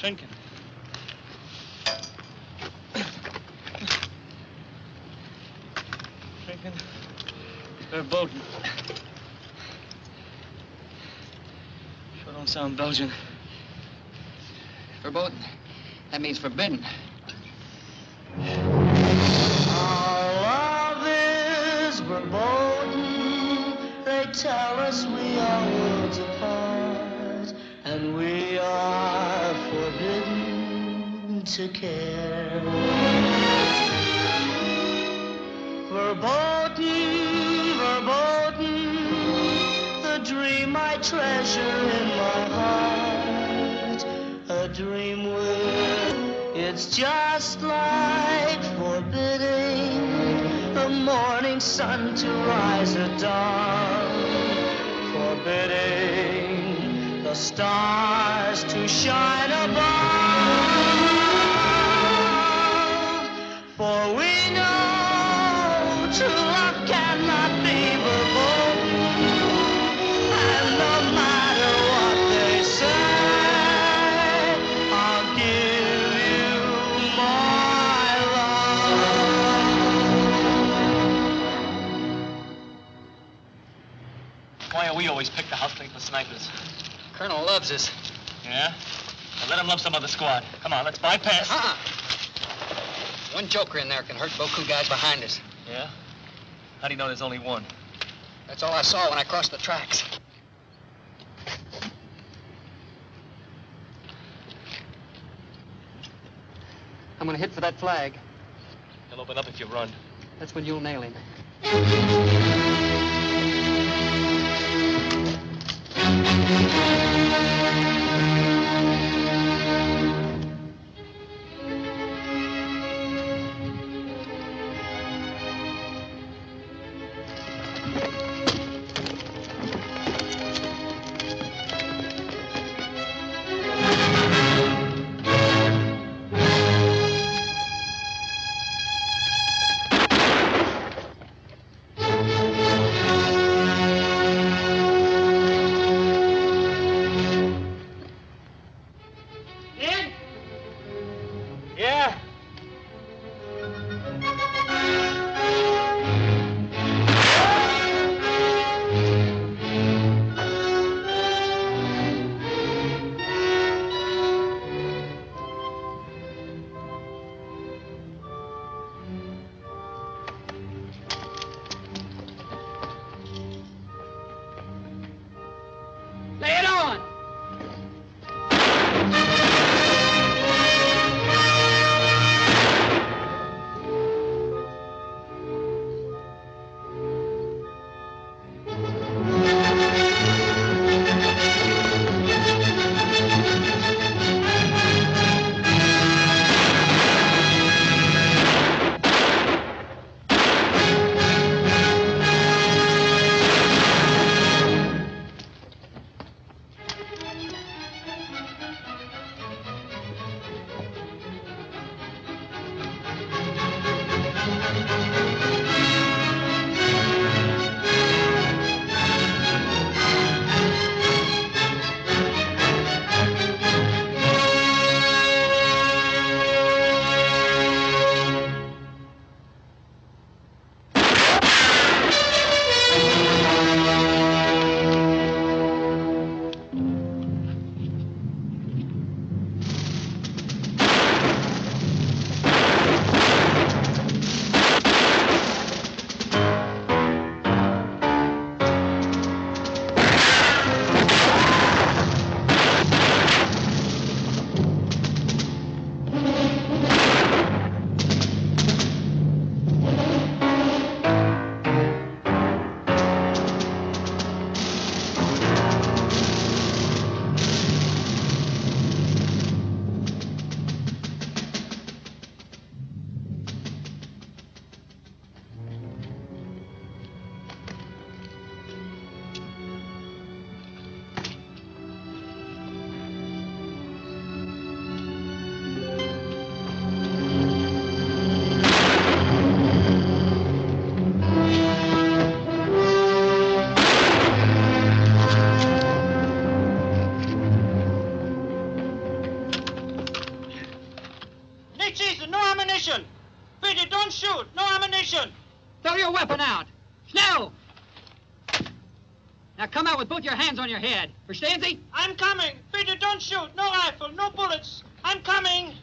Drinking. Drinking. Verboten. Sure don't sound Belgian. Verboten. That means forbidden. Our love is verboten. They tell us we are worlds apart, and we are forbidden to care. Verboten, verboten, the dream I treasure in my heart, a dream with, it's just like forbidding the morning sun to rise at dawn, forbidding the stars to shine above, for we know true love cannot be verboten, and no matter what they say, I'll give you my love. Why are we always picked the house clean for snipers? Colonel loves us. Yeah? Well, let him love some other squad. Come on, let's bypass. One joker in there can hurt beaucoup guys behind us. Yeah? How do you know there's only one? That's all I saw when I crossed the tracks. I'm gonna hit for that flag. He'll open up if you run. That's when you'll nail him. ammunition. Peter, don't shoot. No ammunition. Throw your weapon out. Schnell! Now come out with both your hands on your head. Verstehen Sie? I'm coming. Peter, don't shoot. No rifle, no bullets. I'm coming.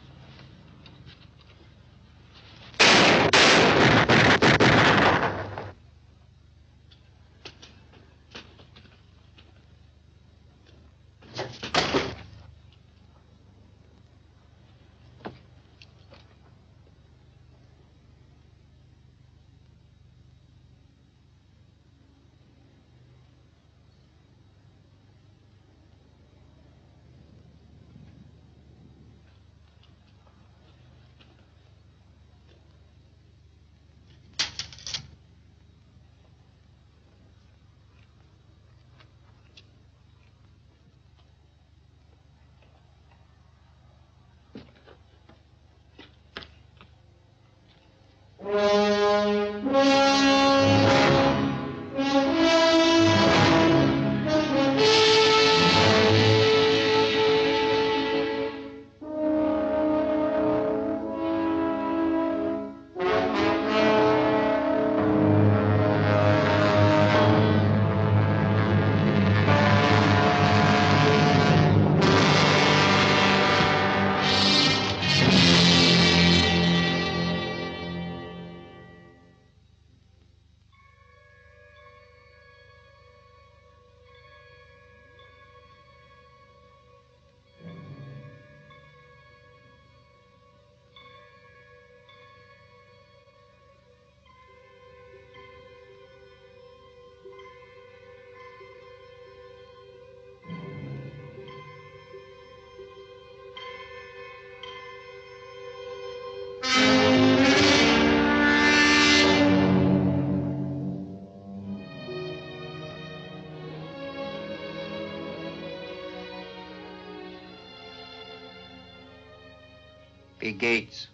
Wie geht's?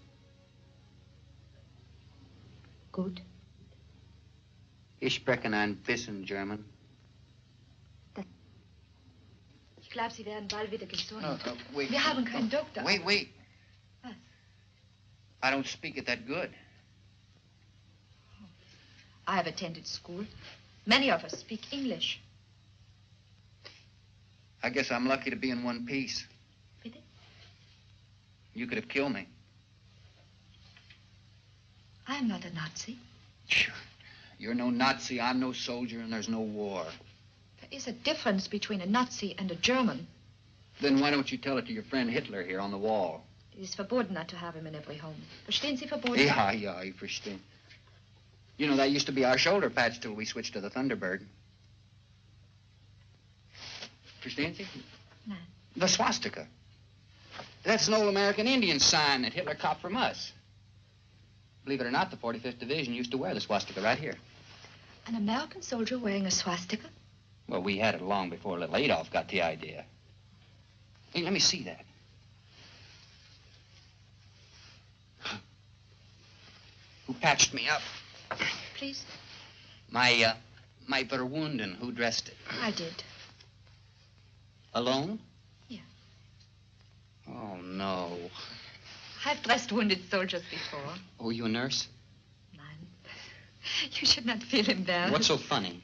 Gut. Ich spreche ein bisschen German. Ich glaube, Sie werden bald wieder gesund. Wait. Wir haben keinen Doktor. Wait. Was? I don't speak it that good. I have attended school. Many of us speak English. I guess I'm lucky to be in one piece. Bitte? You could have killed me. I'm not a Nazi. Sure. You're no Nazi, I'm no soldier, and there's no war. There is a difference between a Nazi and a German. Then why don't you tell it to your friend Hitler here on the wall? It is verboten not to have him in every home. Verstehen Sie verboten? Yeah, I verstehe. You know, that used to be our shoulder patch till we switched to the Thunderbird. Verstehen Sie? No. The swastika. That's an old American Indian sign that Hitler copped from us. Believe it or not, the 45th Division used to wear the swastika right here. An American soldier wearing a swastika? Well, we had it long before little Adolf got the idea. Hey, let me see that. Who patched me up? Please? My verwunden. Who dressed it? I did. Alone? Yeah. Oh, no. I've dressed wounded soldiers before. Oh, you a nurse? Nein. You should not feel embarrassed. What's so funny?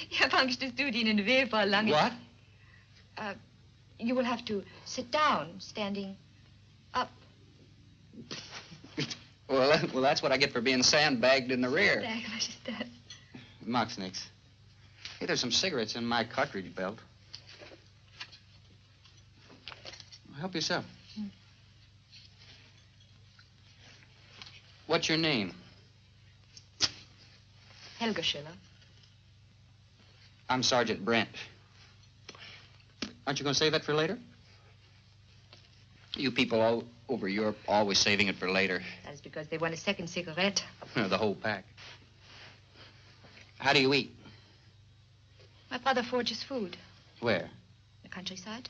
Ich habe Angst, es tut Ihnen weh, Frau Lange. What? You will have to sit down, standing up. Well, that's what I get for being sandbagged in the rear. Was ist das? Macht's nix. Hey, there's some cigarettes in my cartridge belt. Help yourself. What's your name? Hélga Schiller. I'm Sergeant Brent. Aren't you going to save that for later? You people all over Europe always saving it for later. That is because they want a second cigarette. The whole pack. How do you eat? My brother forges food. Where? The countryside.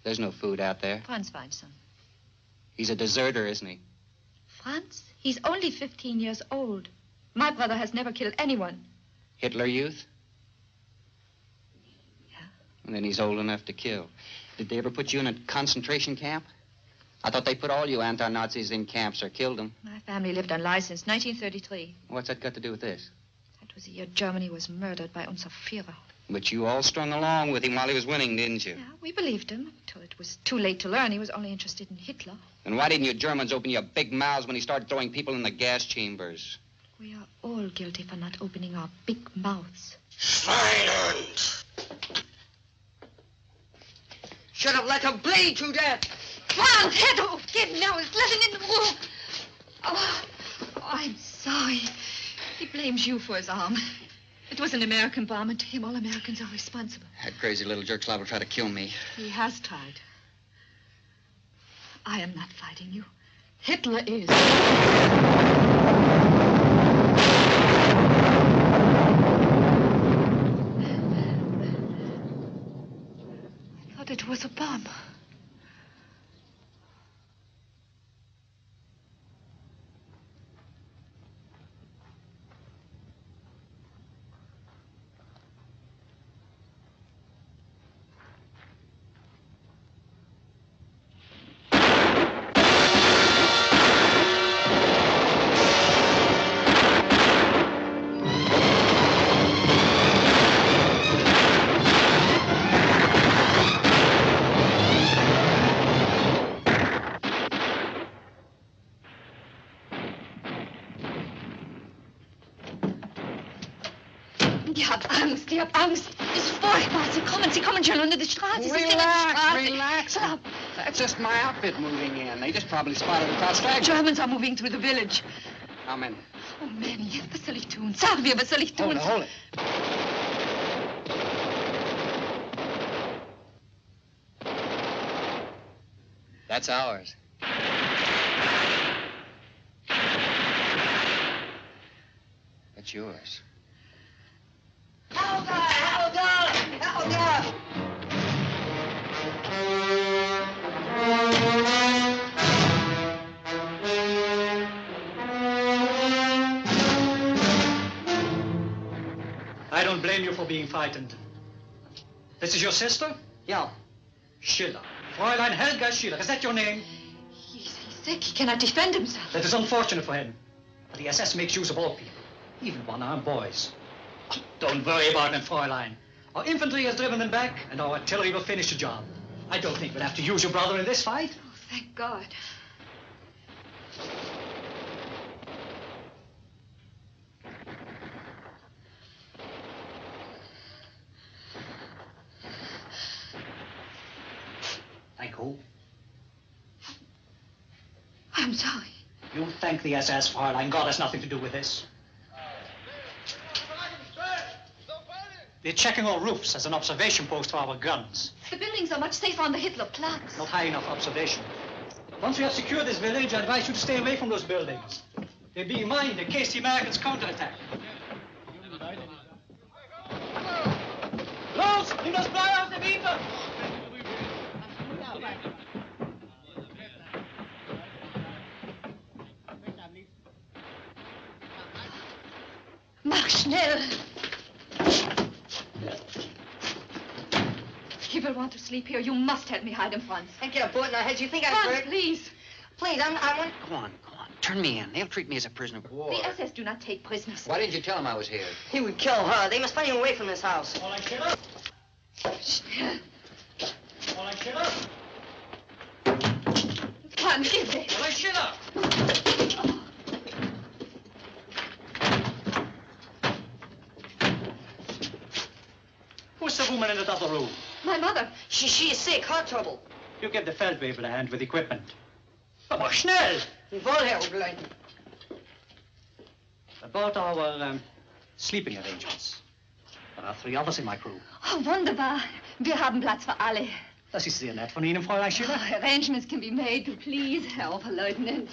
There's no food out there. Franz finds some. He's a deserter, isn't he? Franz? He's only 15 years old. My brother has never killed anyone. Hitler Youth? Yeah. And then he's old enough to kill. Did they ever put you in a concentration camp? I thought they put all you anti-Nazis in camps or killed them. My family lived on life since 1933. What's that got to do with this? That was the year Germany was murdered by unser Führer. But you all strung along with him while he was winning, didn't you? Yeah, we believed him until it was too late to learn he was only interested in Hitler. And why didn't you Germans open your big mouths when he started throwing people in the gas chambers? We are all guilty for not opening our big mouths. Silence! Should have let him bleed to death. Franz, head off! Get him now! Let him in the room! Oh, I'm sorry. He blames you for his arm. It was an American bomb, and to him, all Americans are responsible. That crazy little jerk slob will try to kill me. He has tried. I am not fighting you. Hitler is. I thought it was a bomb. Ich hab Angst. Ist furchtbar. Sie kommen schon unter die Straße. Relax. Shut up. That's just my outfit moving in. They just probably spotted a cross-drag. Germans are moving through the village. How many? Oh, Manny, was soll ich tun? Sag mir, was soll ich tun? Hold it. That's ours. That's yours. Held on! I don't blame you for being frightened. This is your sister? Yeah. Schiller. Fräulein Hélgga Schiller. Is that your name? He's sick. He cannot defend himself. That is unfortunate for him. But the SS makes use of all people, even one-armed boys. Don't worry about them, Fräulein. Our infantry has driven them back, and our artillery will finish the job. I don't think we'll have to use your brother in this fight. Oh, thank God. Thank who? I'm sorry. You thank the SS, Fräulein. God has nothing to do with this. They're checking all roofs as an observation post for our guns. The buildings are much safer on the Hitlerplatz. Not high enough observation. Once we have secured this village, I advise you to stay away from those buildings. They're being mined in case the Americans counterattack. Los! Nimm das Blei aus der Vita! Mach schnell! He will want to sleep here. You must help me hide him, Franz. And get a bullet in our heads. You think I'm Franz, hurt? please. Please, I want... Go on. Turn me in. They'll treat me as a prisoner of war. The SS do not take prisoners. Why didn't you tell them I was here? He would kill her. They must find him away from this house. Fräulein Schiller? Schnell. Fräulein Schiller? Franz, give it. Fräulein Schiller! Who's the woman in the other room? My mother. She is sick. Heart trouble. You give the Feldwebel a hand with equipment. Aber schnell! Wohl, Herr Oberleutnant. About our sleeping arrangements. There are 3 others in my crew. Oh, wunderbar. Wir haben Platz für alle. Das ist sehr nett von Ihnen, Fräulein Schiller. Oh, arrangements can be made to please, Herr Oberleutnant.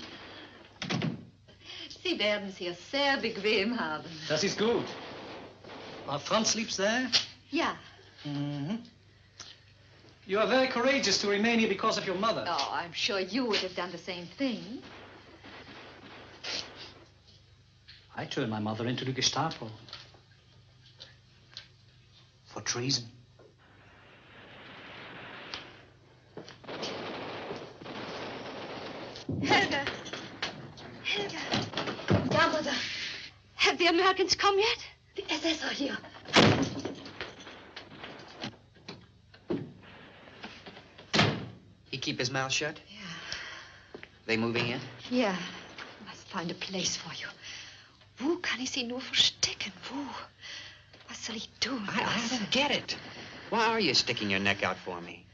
Sie werden es hier sehr bequem haben. Das ist gut. Franz sleeps there? Ja. Mm-hmm. You are very courageous to remain here because of your mother. Oh, I'm sure you would have done the same thing. I turned my mother into the Gestapo. For treason. Hélgga. Hélgga. Yeah, Mother. Have the Americans come yet? The SS are here. He keep his mouth shut? Yeah. They moving in? Ja, must find a place for you. Wo kann ich sie nur verstecken? Wo? Was soll ich tun? I don't get it. Why are you sticking your neck out for me?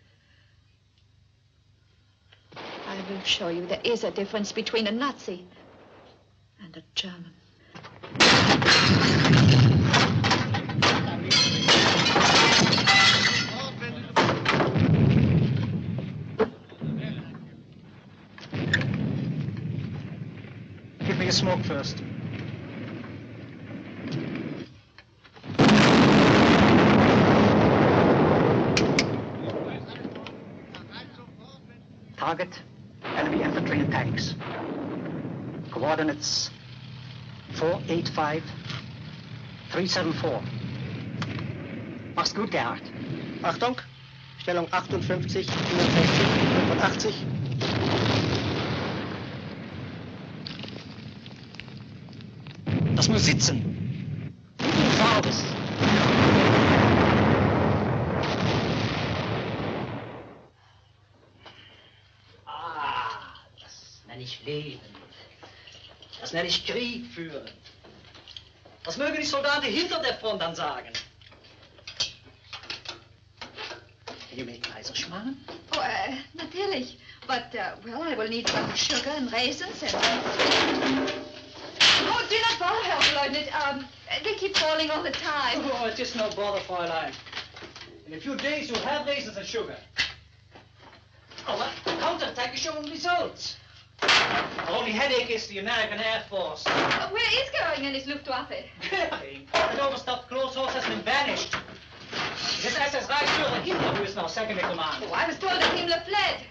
I will show you there is a difference between a Nazi and a German. Give me a smoke first. Target, enemy infantry and tanks. Coordinates 485 374. Mach's gut, Gerhard. Achtung, Stellung 58, 65, 85. Das muss sitzen. Raus. Das nenne ich Leben. Das nenne ich Krieg führen. Das mögen die Soldaten hinter der Front dann sagen. Can you make Kaiserschmarrn? Oh, natürlich. But, well, I will need some sugar and raisins and... Oh, do not bother, Herr Leutnant. They keep falling all the time. Oh, it is no bother, Fräulein. In a few days you'll have raisins and sugar. Oh, well, counterattack is showing results. Our only headache is the American Air Force. Where is Goering and his Luftwaffe? Goering? That overstuffed clothes horse has been banished. It is SS Reichsführer Himmler who is now second in command. Oh, I was told that Himmler fled.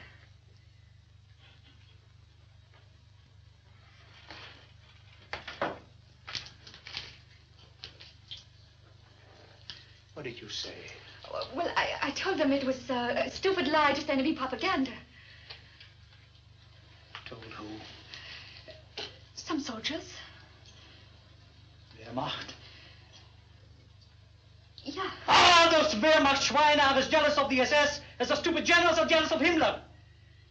What did you say? Well, I told them it was a stupid lie, just enemy propaganda. Told who? Some soldiers. Wehrmacht? Yeah. Ah, those Wehrmacht-Schweine are as jealous of the SS as the stupid generals are jealous of Himmler.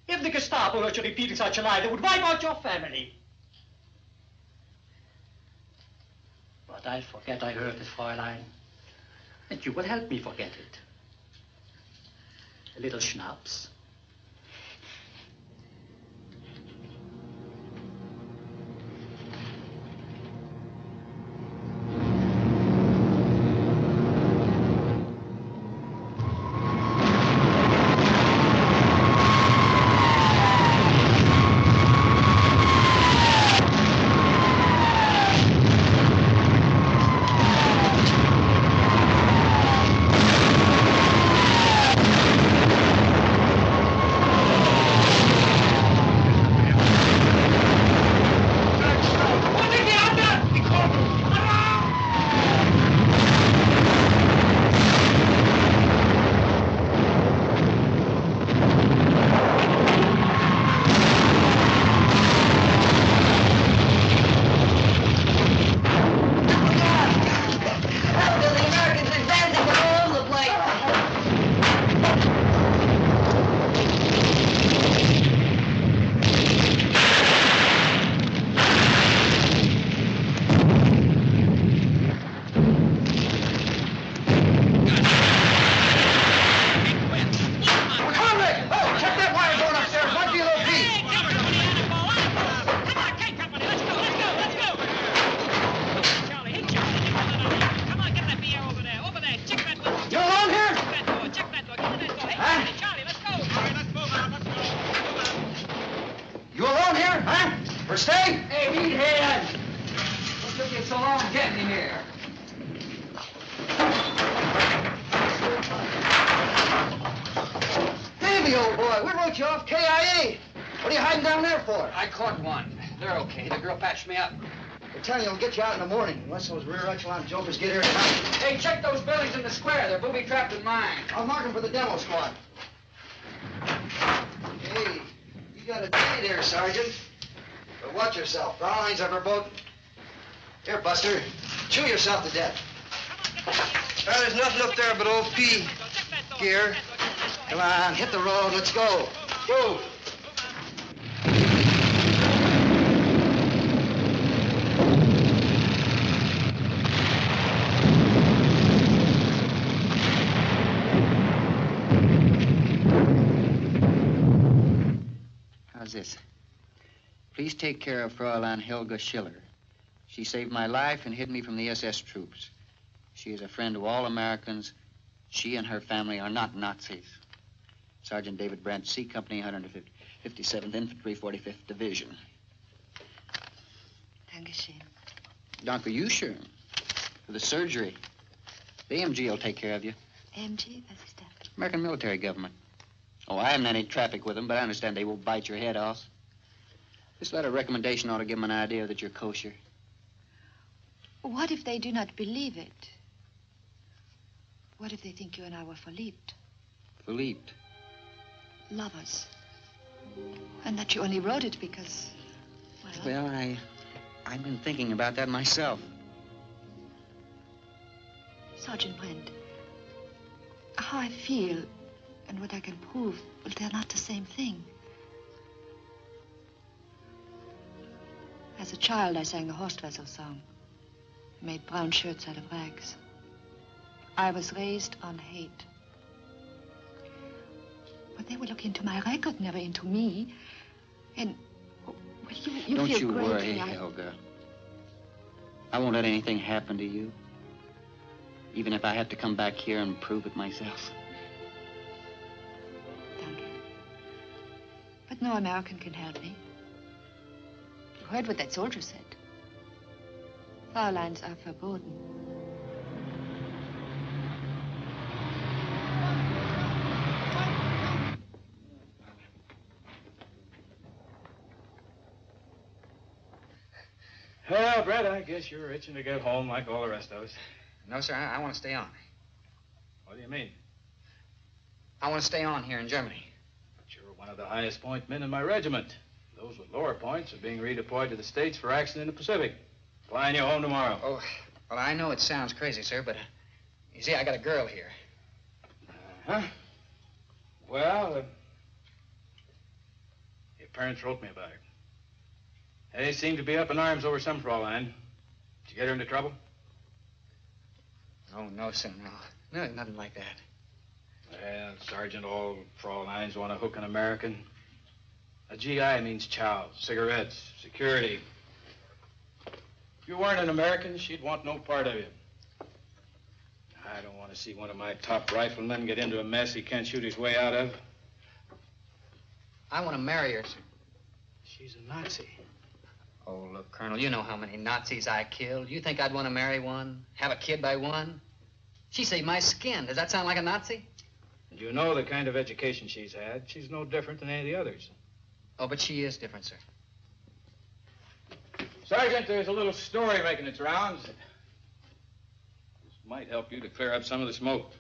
If the Gestapo heard you repeating such a lie, they would wipe out your family. But I'll forget I heard it, Fräulein. And you will help me forget it. A little schnapps. Unless those rear echelon jokers get here tonight. Hey, check those buildings in the square. They're booby-trapped in mine. I'll mark them for the demo squad. Hey, you got a Hey there, Sergeant. But watch yourself. Fräulein's are verboten. Here, Buster. Chew yourself to death. Well, there's nothing up there but old P. Gear. Come on, hit the road. Let's go. Move. How's this? Please take care of Fräulein Hélga Schiller. She saved my life and hid me from the SS troops. She is a friend of all Americans. She and her family are not Nazis. Sergeant David Brandt, C Company, 157th Infantry, 45th Division. Dankeschön. Danke you, sure. For the surgery. The AMG will take care of you. AMG? Was ist das? American military government. Oh, I haven't any traffic with them, but I understand they won't bite your head off. This letter of recommendation ought to give them an idea that you're kosher. What if they do not believe it? What if they think you and I were verliebt? Verliebt? Lovers. And that you only wrote it because, Well, I've been thinking about that myself. Sergeant Brent, how I feel and what I can prove, well, they're not the same thing. As a child, I sang the Horstwessel song. I made brown shirts out of rags. I was raised on hate. But they will look into my record, never into me. And, well, you Don't feel you great. worry, Helga. I won't let anything happen to you. Even if I have to come back here and prove it myself. Thank you. But no American can help me. You heard what that soldier said. Fräuleins are verboten. Well, Brett, I guess you're itching to get home like all the rest of us. No, sir, I want to stay on. What do you mean? I want to stay on here in Germany. But you're one of the highest point men in my regiment. Those with lower points are being redeployed to the States for action in the Pacific. Flying you home tomorrow. Oh, well, I know it sounds crazy, sir, but you see, I got a girl here. Huh? Well, your parents wrote me about her. They seem to be up in arms over some Fräulein. Did you get her into trouble? Oh, no, sir, no. No, nothing like that. Well, Sergeant, all Fräuleins want to hook an American. A GI means chow, cigarettes, security. If you weren't an American, she'd want no part of you. I don't want to see one of my top riflemen get into a mess he can't shoot his way out of. I want to marry her, sir. She's a Nazi. Oh, look, Colonel, you know how many Nazis I killed. You think I'd want to marry one, have a kid by one? She saved my skin. Does that sound like a Nazi? And you know the kind of education she's had. She's no different than any of the others. Oh, but she is different, sir. Sergeant, there's a little story making its rounds. This might help you to clear up some of the smoke.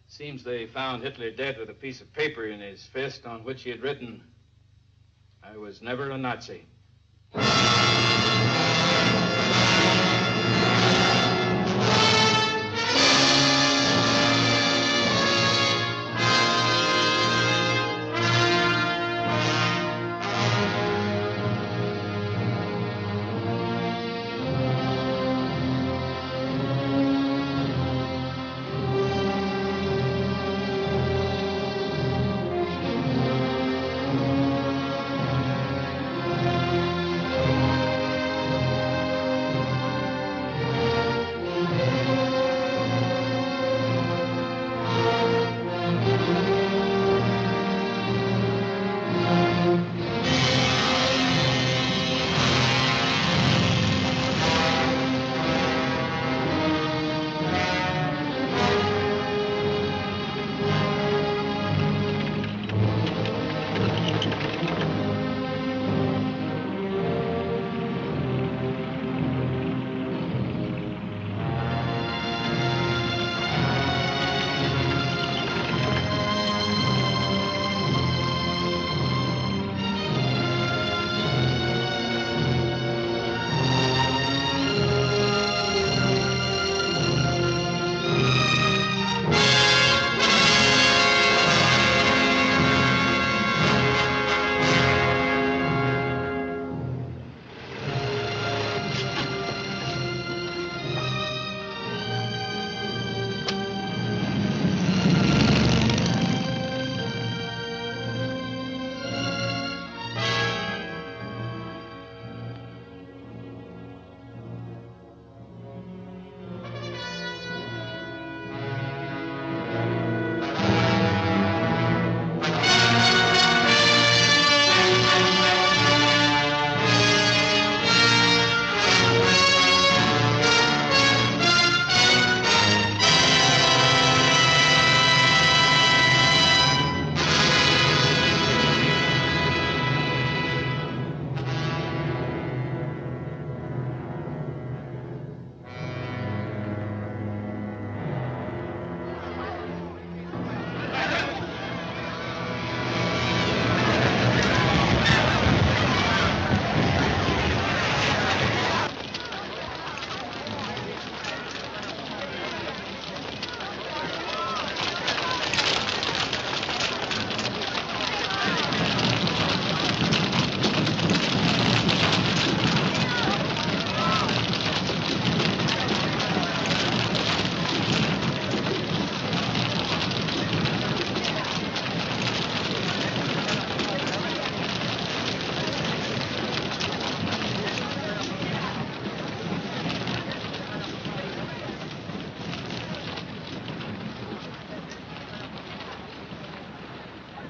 Seems they found Hitler dead with a piece of paper in his fist on which he had written, "I was never a Nazi."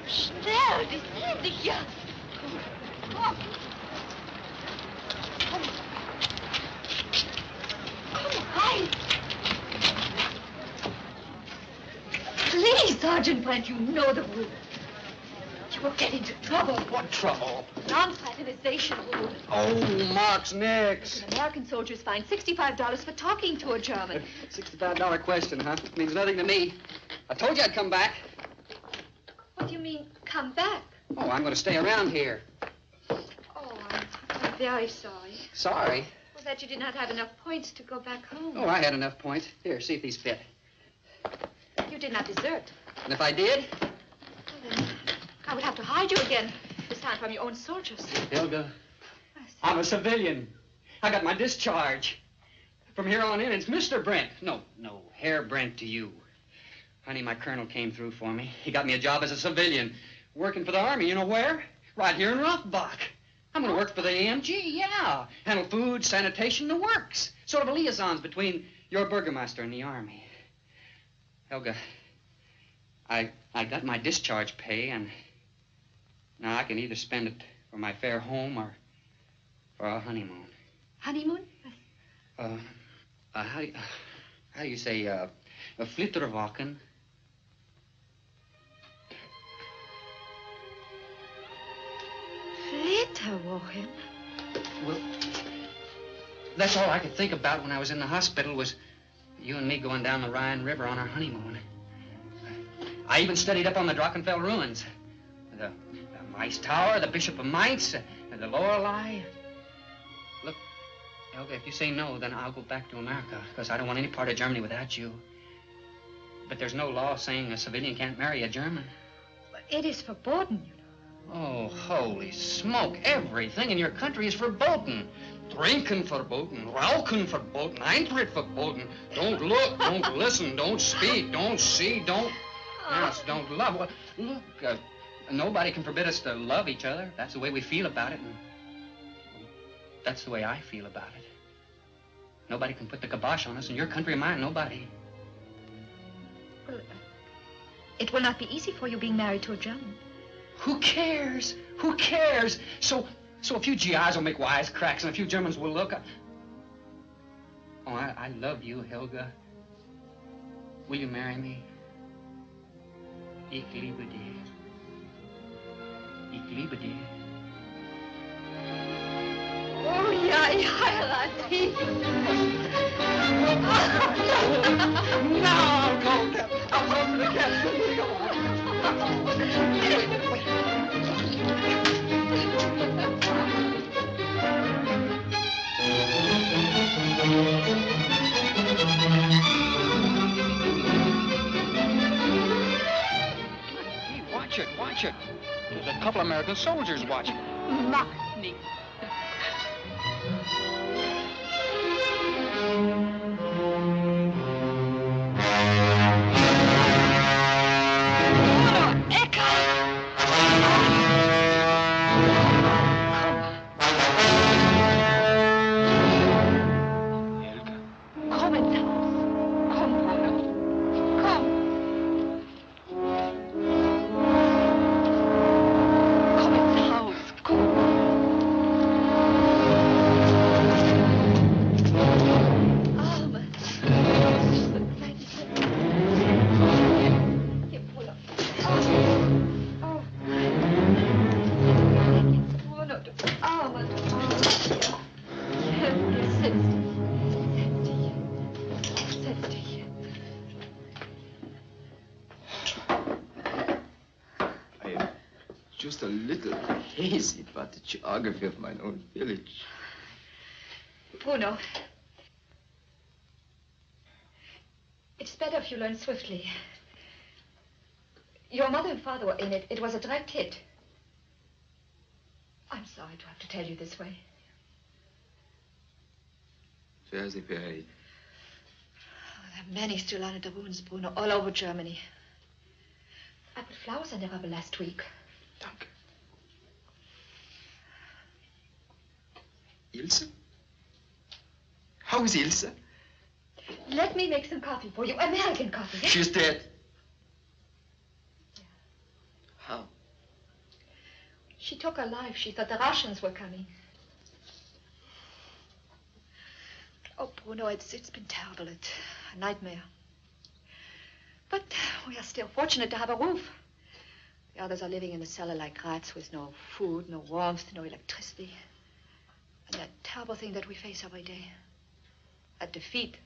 Schnell, die sehen dich ja. Komm. Komm rein. Please, Sergeant Brent, you know the rule. You will get into trouble. What trouble? Non-fraternization rule. Oh, Mark's nicks. An American soldier is fined $65 for talking to a German. $65 question, huh? Means nothing to me. I told you I'd come back. What do you mean, come back? Oh, I'm going to stay around here. Oh, I'm very sorry. Sorry? Well, that you did not have enough points to go back home. Oh, I had enough points. Here, see if these fit. You did not desert. And if I did? Well, then, I would have to hide you again, this time from your own soldiers. Hélgga, I'm a civilian. I got my discharge. From here on in, it's Mr. Brent. No, Herr Brent to you. Honey, my colonel came through for me. He got me a job as a civilian, working for the Army. You know where? Right here in Rothbach. I'm going to work for the AMG, yeah. Handle food, sanitation, the works. Sort of a liaison between your burgomaster and the Army. Hélgga, I got my discharge pay, and now I can either spend it for my fare home or for a honeymoon. Honeymoon? How do you say, a flitterwochen? Flitterwochen? Well, that's all I could think about when I was in the hospital was you and me going down the Rhine River on our honeymoon. I even studied up on the Drachenfeld ruins. The Mainz Tower, the Bishop of Mainz, the Lorelei. Look, Hélgga, if you say no, then I'll go back to America, because I don't want any part of Germany without you. But there's no law saying a civilian can't marry a German. It is verboten, you know. Oh, holy smoke. Everything in your country is verboten. Trinken verboten, rauchen verboten, Eintritt verboten. Don't look, don't listen, don't speak, don't see, don't... Yes, don't love. Well, look, nobody can forbid us to love each other. That's the way we feel about it, and that's the way I feel about it. Nobody can put the kibosh on us. In your country of mine, nobody. Well, it will not be easy for you being married to a German. Who cares? Who cares? So a few GIs will make wisecracks, and a few Germans will look. Oh, I love you, Hélgga. Will you marry me? Ich liebe dich. Ich liebe dich. Oh ja, ich heirate dich. No, go. I'll go for the captain. Go on. Wait. Watch it. There's a couple American soldiers watching. Mach nicht. Just a little hazy about the geography of my own village. Bruno, it's better if you learn swiftly. Your mother and father were in it. It was a direct hit. I'm sorry to have to tell you this way. Very, very. Oh, there are many still under the ruins, Bruno, all over Germany. I put flowers on their rubber last week. Danke. Ilse? How is Ilse? Let me make some coffee for you. American coffee. She's dead. How? She took her life. She thought the Russians were coming. Oh, Bruno, it's been terrible. It's a nightmare. But we are still fortunate to have a roof. The others are living in the cellar like rats with no food, no warmth, no electricity. And that terrible thing that we face every day. That defeat.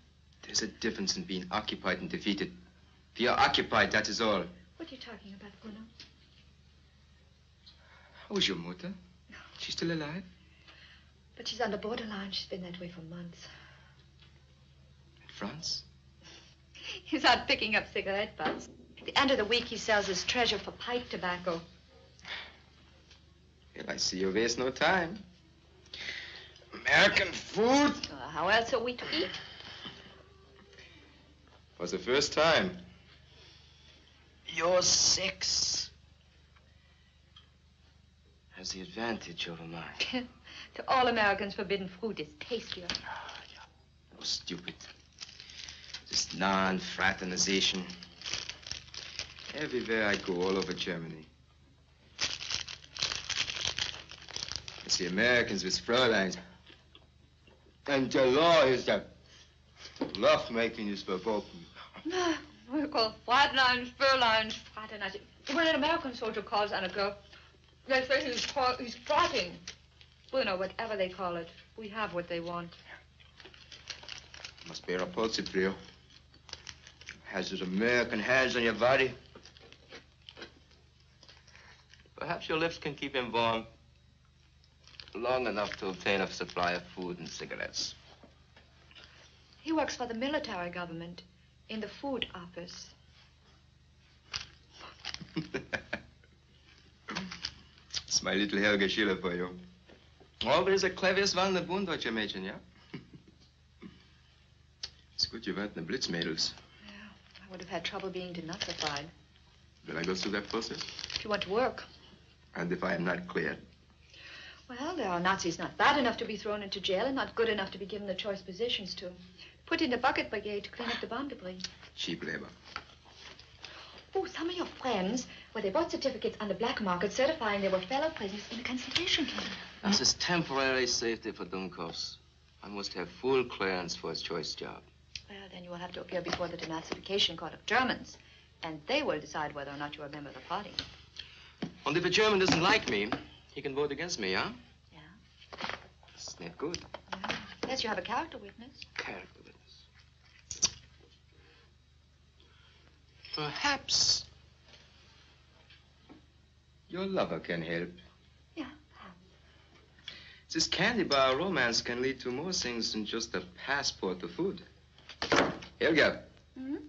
There's a difference in being occupied and defeated. We are occupied, that is all. What are you talking about, Bruno? How is your mother? She's still alive? But she's on the borderline. She's been that way for months. In France? He's out picking up cigarette butts. At the end of the week, he sells his treasure for pipe tobacco. Well, I see you waste no time. American food? How else are we to eat? For the first time. Your sex has the advantage over mine. To all Americans, forbidden fruit is tastier. Oh, stupid. This non-fraternization. Everywhere I go, all over Germany. I see Americans with Fräuleins. And the law is that love-making is verboten. No, we call Fräuleins, Fräuleins, fraternizing. When an American soldier calls on a girl, they say he's fratting. Bruno, whatever they call it, we have what they want. Must be repulsive for you. Has those American hands on your body. Perhaps your lips can keep him warm long enough to obtain a supply of food and cigarettes. He works for the military government in the food office. It's my little Helga Schiller for you. Always the cleverest one in the Bund, what you imagine, yeah? It's good you weren't in the Blitzmädels. Yeah, I would have had trouble being denazified. Will I go through that process? If you want to work. And if I am not cleared? Well, there are Nazis not bad enough to be thrown into jail and not good enough to be given the choice positions to. Put in the bucket brigade to clean up the bomb debris. Cheap labor. Oh, some of your friends, well, they bought certificates on the black market certifying they were fellow prisoners in a concentration camp. This is temporary safety for Dunkos. I must have full clearance for his choice job. Well, then you will have to appear before the denazification court of Germans, and they will decide whether or not you're a member of the party. And if a German doesn't like me, he can vote against me, huh? Yeah. Isn't that good? Yeah. Yes, you have a character witness. Character witness. Perhaps your lover can help. Yeah. This candy bar romance can lead to more things than just a passport to food. Hélga. Hmm? Do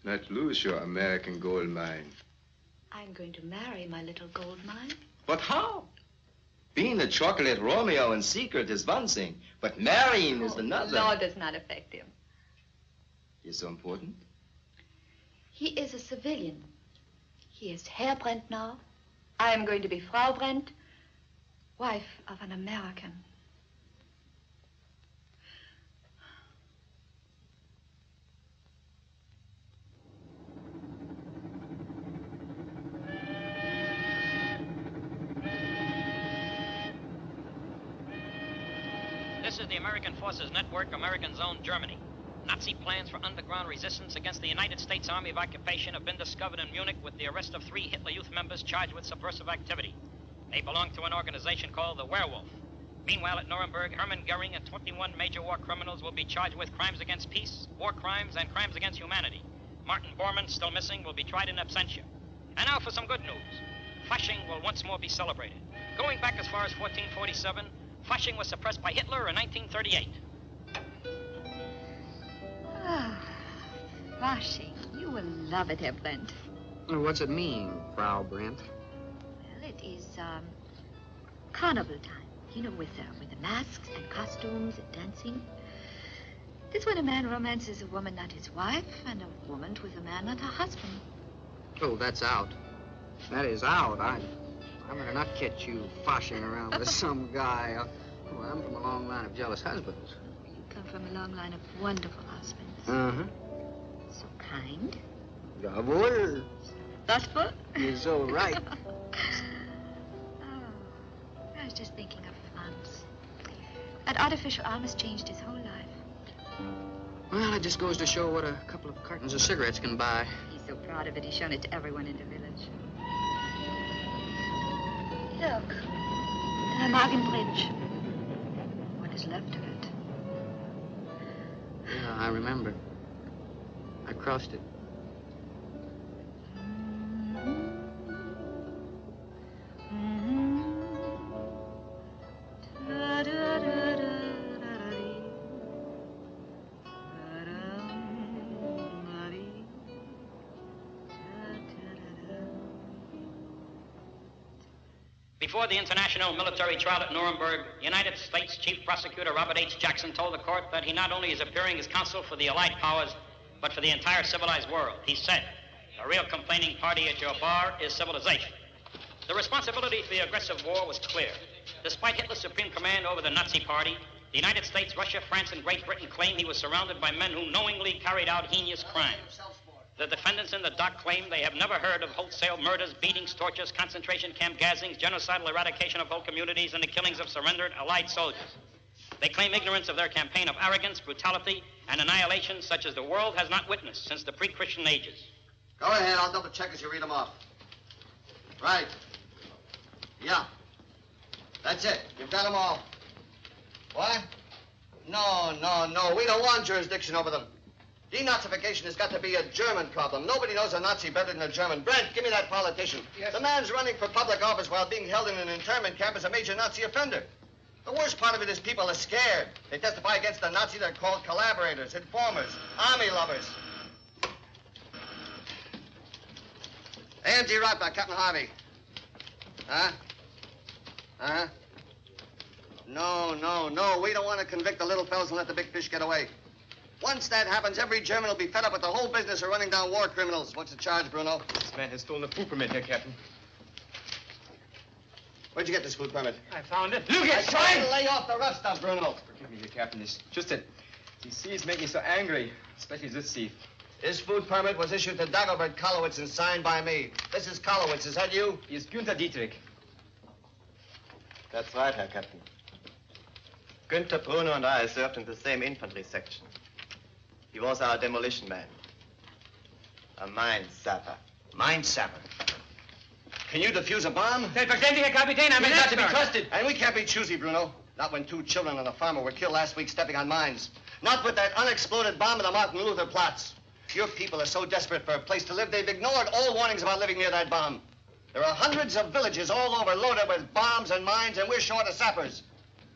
not lose your American gold mine. I'm going to marry my little gold mine. But how? Being a chocolate Romeo in secret is one thing, but marrying is another. Law does not affect him. You're so important? He is a civilian. He is Herr Brent now. I am going to be Frau Brent, wife of an American. This is the American Forces Network, American Zone, Germany. Nazi plans for underground resistance against the United States Army of Occupation have been discovered in Munich with the arrest of 3 Hitler Youth members charged with subversive activity. They belong to an organization called the Werewolf. Meanwhile, at Nuremberg, Hermann Goering and 21 major war criminals will be charged with crimes against peace, war crimes, and crimes against humanity. Martin Bormann, still missing, will be tried in absentia. And now for some good news. Fasching will once more be celebrated. Going back as far as 1447, Fasching was suppressed by Hitler in 1938. Ah, Fasching. You will love it, Herr Brent. What's it mean, Frau Brent? Well, it is, carnival time. You know, with the masks and costumes and dancing. It's when a man romances a woman, not his wife, and a woman with a man, not her husband. Oh, that's out. That is out. I'm gonna not catch you foshing around with some guy. Well, I'm from a long line of jealous husbands. You come from a long line of wonderful husbands. Uh-huh. So kind. Jawohl. Thoughtful. You're so right. thinking of Hans. That artificial arm has changed his whole life. Well, it just goes to show what a couple of cartons of cigarettes can buy. He's so proud of it, he's shown it to everyone in the village. Look, the Magen Bridge. What is left of it? Yeah, I remember. I crossed it. Before the international military trial at Nuremberg, United States Chief Prosecutor Robert H. Jackson told the court that he not only is appearing as counsel for the Allied powers, but for the entire civilized world. He said, the real complaining party at your bar is civilization. The responsibility for the aggressive war was clear. Despite Hitler's supreme command over the Nazi party, the United States, Russia, France, and Great Britain claim he was surrounded by men who knowingly carried out heinous crimes. The defendants in the dock claim they have never heard of wholesale murders, beatings, tortures, concentration camp gassings, genocidal eradication of whole communities, and the killings of surrendered Allied soldiers. They claim ignorance of their campaign of arrogance, brutality, and annihilation such as the world has not witnessed since the pre-Christian ages. Go ahead, I'll double check as you read them off. Right. Yeah. That's it. You've got them all. What? No. We don't want jurisdiction over them. Denazification has got to be a German problem. Nobody knows a Nazi better than a German. Brent, give me that politician. Yes. The man's running for public office while being held in an internment camp as a major Nazi offender. The worst part of it is people are scared. They testify against the Nazi, they're called collaborators, informers, army lovers. Anti-rot by Captain Harvey. Huh? Uh-huh. No. We don't want to convict the little fellas and let the big fish get away. Once that happens, every German will be fed up with the whole business of running down war criminals. What's the charge, Bruno? This man has stolen a food permit here, Captain. Where'd you get this food permit? I found it. Look at try to lay off the rough stuff, Bruno. Forgive me, Captain. It's just that these seas make me so angry, especially this thief. This food permit was issued to Dagobert Kolowitz and signed by me. This is Kolowitz. Is that you? He is Günther Dietrich. That's right, Herr Captain. Günther, Bruno, and I served in the same infantry section. He was our demolition man. A mine sapper. Mine sapper? Can you defuse a bomb? Selbstverständlich, Herr Kapitän. I'm not to be trusted. And we can't be choosy, Bruno. Not when 2 children and a farmer were killed last week stepping on mines. Not with that unexploded bomb in the Martin Luther Platz. Your people are so desperate for a place to live, they've ignored all warnings about living near that bomb. There are hundreds of villages all over loaded with bombs and mines, and we're short of sappers.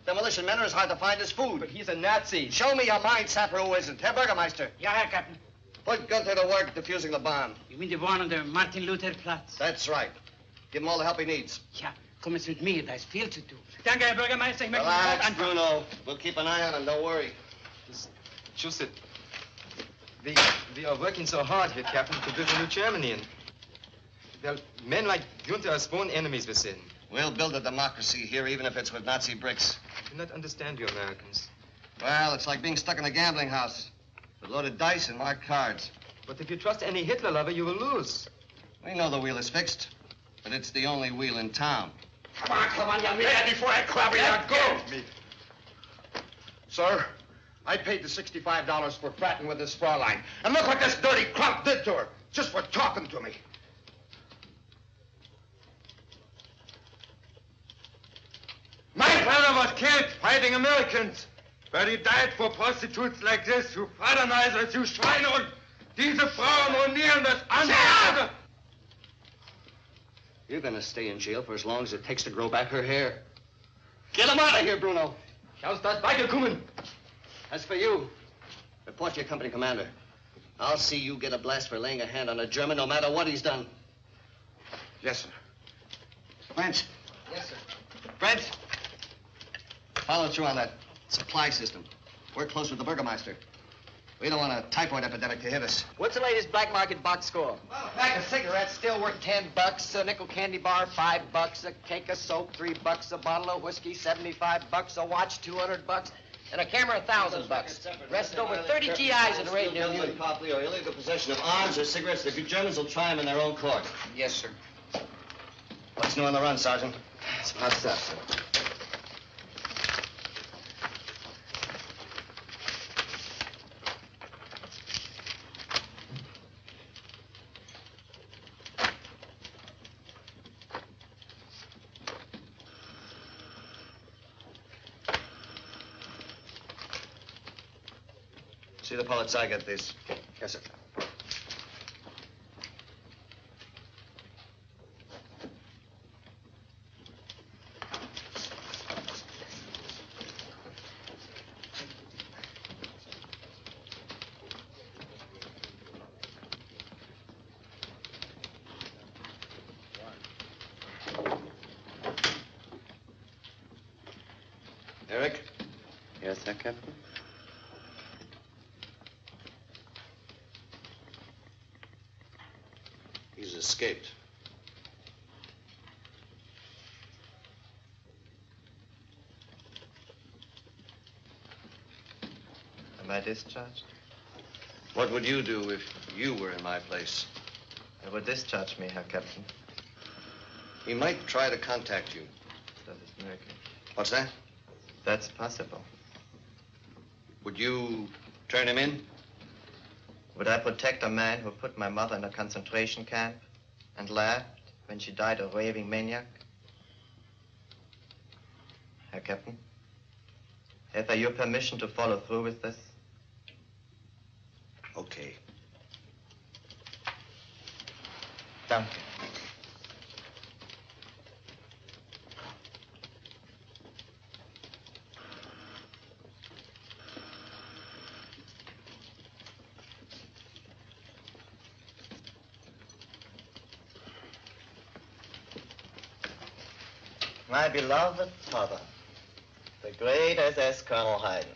Demolition men are as hard to find as food. But he's a Nazi. Show me a mine sapper who isn't. Herr Bürgermeister. Ja, Herr Captain. Put Gunther to work defusing the bomb. You mean the one on the Martin Luther Platz? That's right. Give him all the help he needs. Ja, kommen Sie mit mir, da ist viel zu tun. Danke, Herr Bürgermeister. Ich möchte Relax, Bruno. We'll keep an eye on him, don't worry. It's just that we are working so hard here, Captain, to build a new Germany. And well, men like Gunther are sworn enemies within. We'll build a democracy here, even if it's with Nazi bricks. I do not understand you Americans. Well, it's like being stuck in a gambling house with loaded dice and marked cards. But if you trust any Hitler lover, you will lose. We know the wheel is fixed, but it's the only wheel in town. Come on, young man, before I clobber you. Go! Sir, I paid the $65 for fratting with this Fraulein. And look what this dirty crump did to her, just for talking to me. My father was killed fighting Americans, but he died for prostitutes like this, you Faderneiser, you Schweinehund. Diese Frauen monieren das andere. You're gonna stay in jail for as long as it takes to grow back her hair. Get him out of here, Bruno. How's that weiterkommen? As for you, report to your company commander. I'll see you get a blast for laying a hand on a German, no matter what he's done. Yes, sir. Brent. Yes, sir. Brent. Follow through on that supply system. Work close with the Burgermeister. We don't want a typhoid epidemic to hit us. What's the latest black market box score? Well, a pack of cigarettes still worth $10. A nickel candy bar, $5. A cake of soap, $3. A bottle of whiskey, $75. A watch, $200. And a camera, $1,000. Rested over 30 GIs at the rate near you. Copy or illegal possession of arms or cigarettes. The Germans will try them in their own court. Yes, sir. What's new on the run, Sergeant? It's past that, sir. the Polizei get this. Yes, sir. Eric? Yes, sir, Captain. He's escaped. Am I discharged? What would you do if you were in my place? They would discharge me, Herr Captain. He might try to contact you. That is möglich. What's that? That's possible. Would you turn him in? Would I protect a man who put my mother in a concentration camp and laughed when she died a raving maniac? Herr Captain, have I your permission to follow through with this? Okay. Danke. My beloved father, the great SS Colonel Hayden.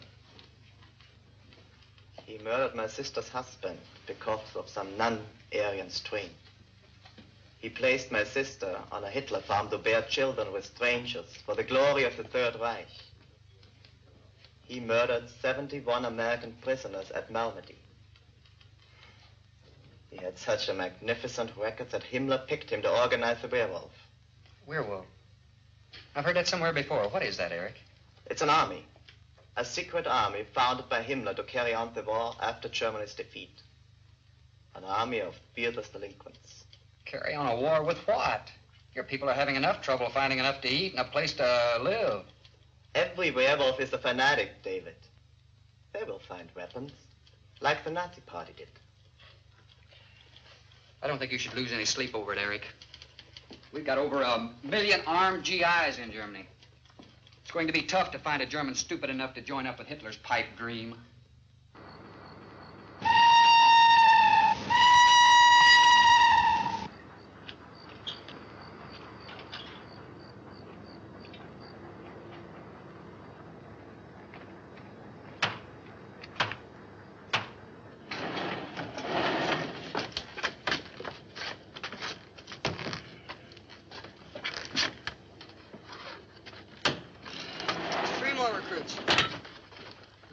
He murdered my sister's husband because of some non-Aryan strain. He placed my sister on a Hitler farm to bear children with strangers for the glory of the Third Reich. He murdered 71 American prisoners at Malmedy. He had such a magnificent record that Himmler picked him to organize the werewolf. Werewolf? I've heard that somewhere before. What is that, Eric? It's an army. A secret army founded by Himmler to carry on the war after Germany's defeat. An army of fearless delinquents. Carry on a war with what? Your people are having enough trouble finding enough to eat and a place to live. Every werewolf is a fanatic, David. They will find weapons, like the Nazi Party did. I don't think you should lose any sleep over it, Eric. We've got over 1 million armed GIs in Germany. It's going to be tough to find a German stupid enough to join up with Hitler's pipe dream.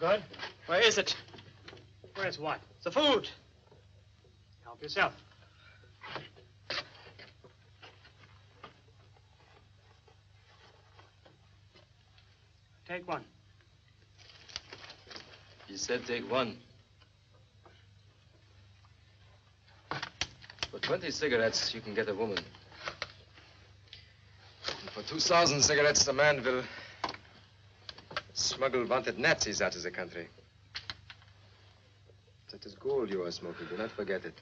Good. Where is it? Where's what? The food. Help yourself. Take one. You said take one. For 20 cigarettes, you can get a woman. And for 2,000 cigarettes, the man will smuggle wanted Nazis out of the country. That is gold you are smoking. Do not forget it.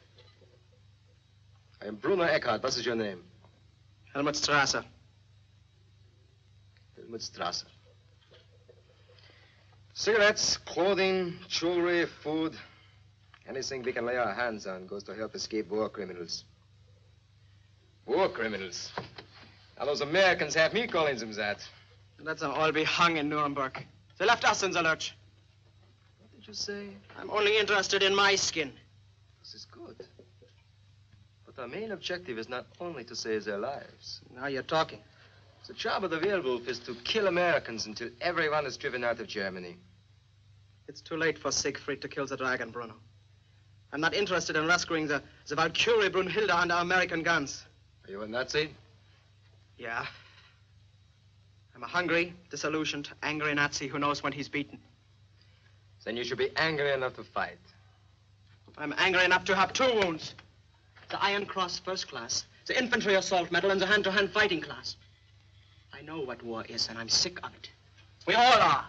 I am Bruno Eckhart. What is your name? Helmut Strasser. Helmut Strasser. Cigarettes, clothing, jewelry, food. Anything we can lay our hands on goes to help escape war criminals. War criminals? Now, those Americans have me calling them that. Let them all be hung in Nuremberg. They left us in the lurch. What did you say? I'm only interested in my skin. This is good. But our main objective is not only to save their lives. Now you're talking. The job of the werewolf is to kill Americans until everyone is driven out of Germany. It's too late for Siegfried to kill the dragon, Bruno. I'm not interested in rescuing the Valkyrie Brunhilde under American guns. Are you a Nazi? Yeah. I'm a hungry, disillusioned, angry Nazi who knows when he's beaten. Then you should be angry enough to fight. I'm angry enough to have 2 wounds. The Iron Cross First Class, the Infantry Assault Medal, and the hand-to-hand fighting class. I know what war is, and I'm sick of it. We all are.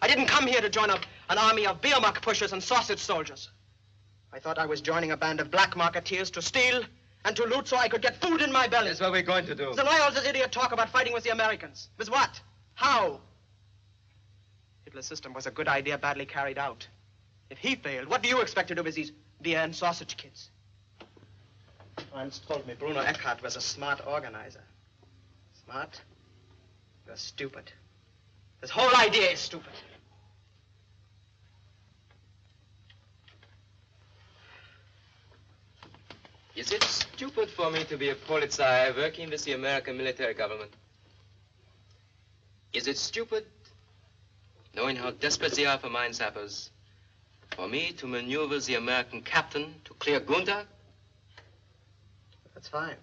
I didn't come here to join an army of beer muck pushers and sausage soldiers. I thought I was joining a band of black marketeers to steal and to loot so I could get food in my belly. That's what we're going to do. Then why all this idiot talk about fighting with the Americans? With what? How? Hitler's system was a good idea badly carried out. If he failed, what do you expect to do with these beer and sausage kids? Once told me Bruno Eckhart was a smart organizer. Smart? You're stupid. This whole idea is stupid. Is it stupid for me to be a Polizei working with the American military government? Is it stupid, knowing how desperate they are for mine sappers, for me to maneuver the American captain to clear Gunta? That's fine.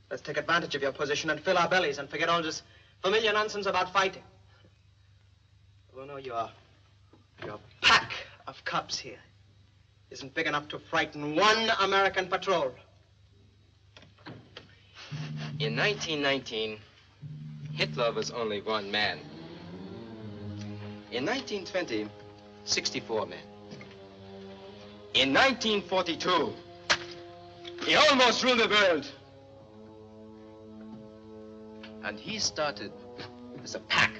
Let's take advantage of your position and fill our bellies and forget all this familiar nonsense about fighting. Bruno, your pack of cubs here isn't big enough to frighten one American patrol. In 1919, Hitler was only one man. In 1920, 64 men. In 1942, he almost ruled the world. And he started with a pack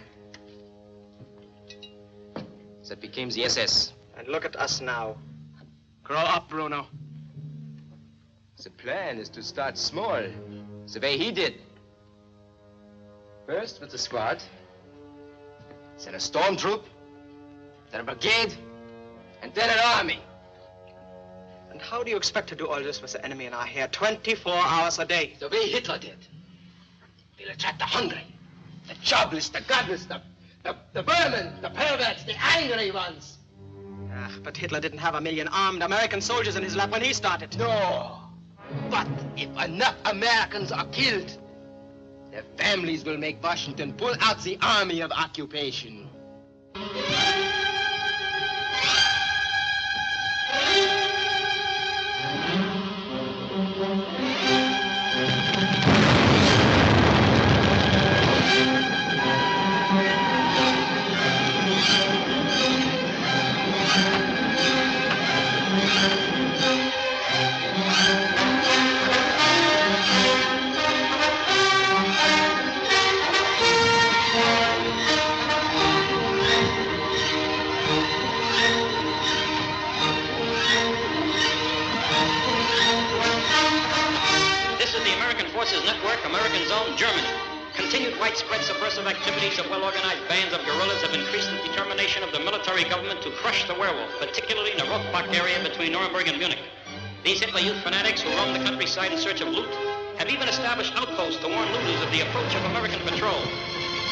that became the SS. And look at us now. Grow up, Bruno. The plan is to start small, the way he did. First with a squad, then a storm troop, then a brigade, and then an army. And how do you expect to do all this with the enemy in our hair 24 hours a day? The way Hitler did. We'll attract the hungry, the jobless, the godless, the vermin, the perverts, the angry ones. Ah, but Hitler didn't have 1 million armed American soldiers in his lap when he started. No. But if enough Americans are killed, their families will make Washington pull out the army of occupation. Widespread subversive activities of well-organized bands of guerrillas have increased the determination of the military government to crush the werewolf, particularly in the Rothbach area between Nuremberg and Munich. These Hitler Youth fanatics who roam the countryside in search of loot have even established outposts to warn looters of the approach of American patrol.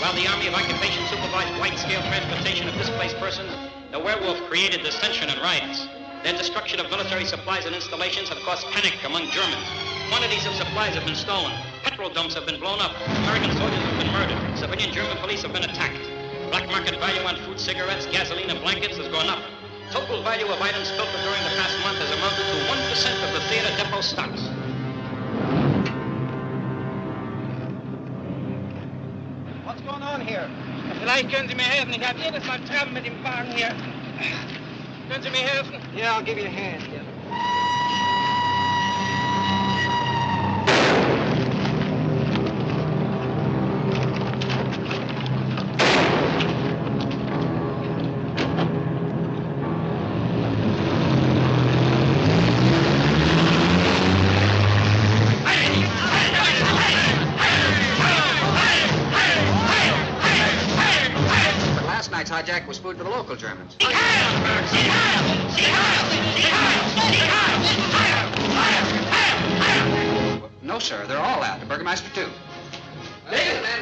While the Army of Occupation supervised wide-scale transportation of displaced persons, the werewolf created dissension and riots. Their destruction of military supplies and installations have caused panic among Germans. Quantities of supplies have been stolen. Petrol dumps have been blown up. American soldiers have been murdered. Civilian German police have been attacked. Black market value on food, cigarettes, gasoline, and blankets has gone up. Total value of items pilfered during the past month has amounted to 1% of the theater depot stocks. What's going on here? Vielleicht können Sie mir helfen. Ich habe jedes Mal Trouble mit dem Wagen hier. Können Sie mir helfen? Yeah, I'll give you a hand. Yeah. Hijack was food for the local Germans. No, sir, they're all out. The Burgermeister, too. David, man.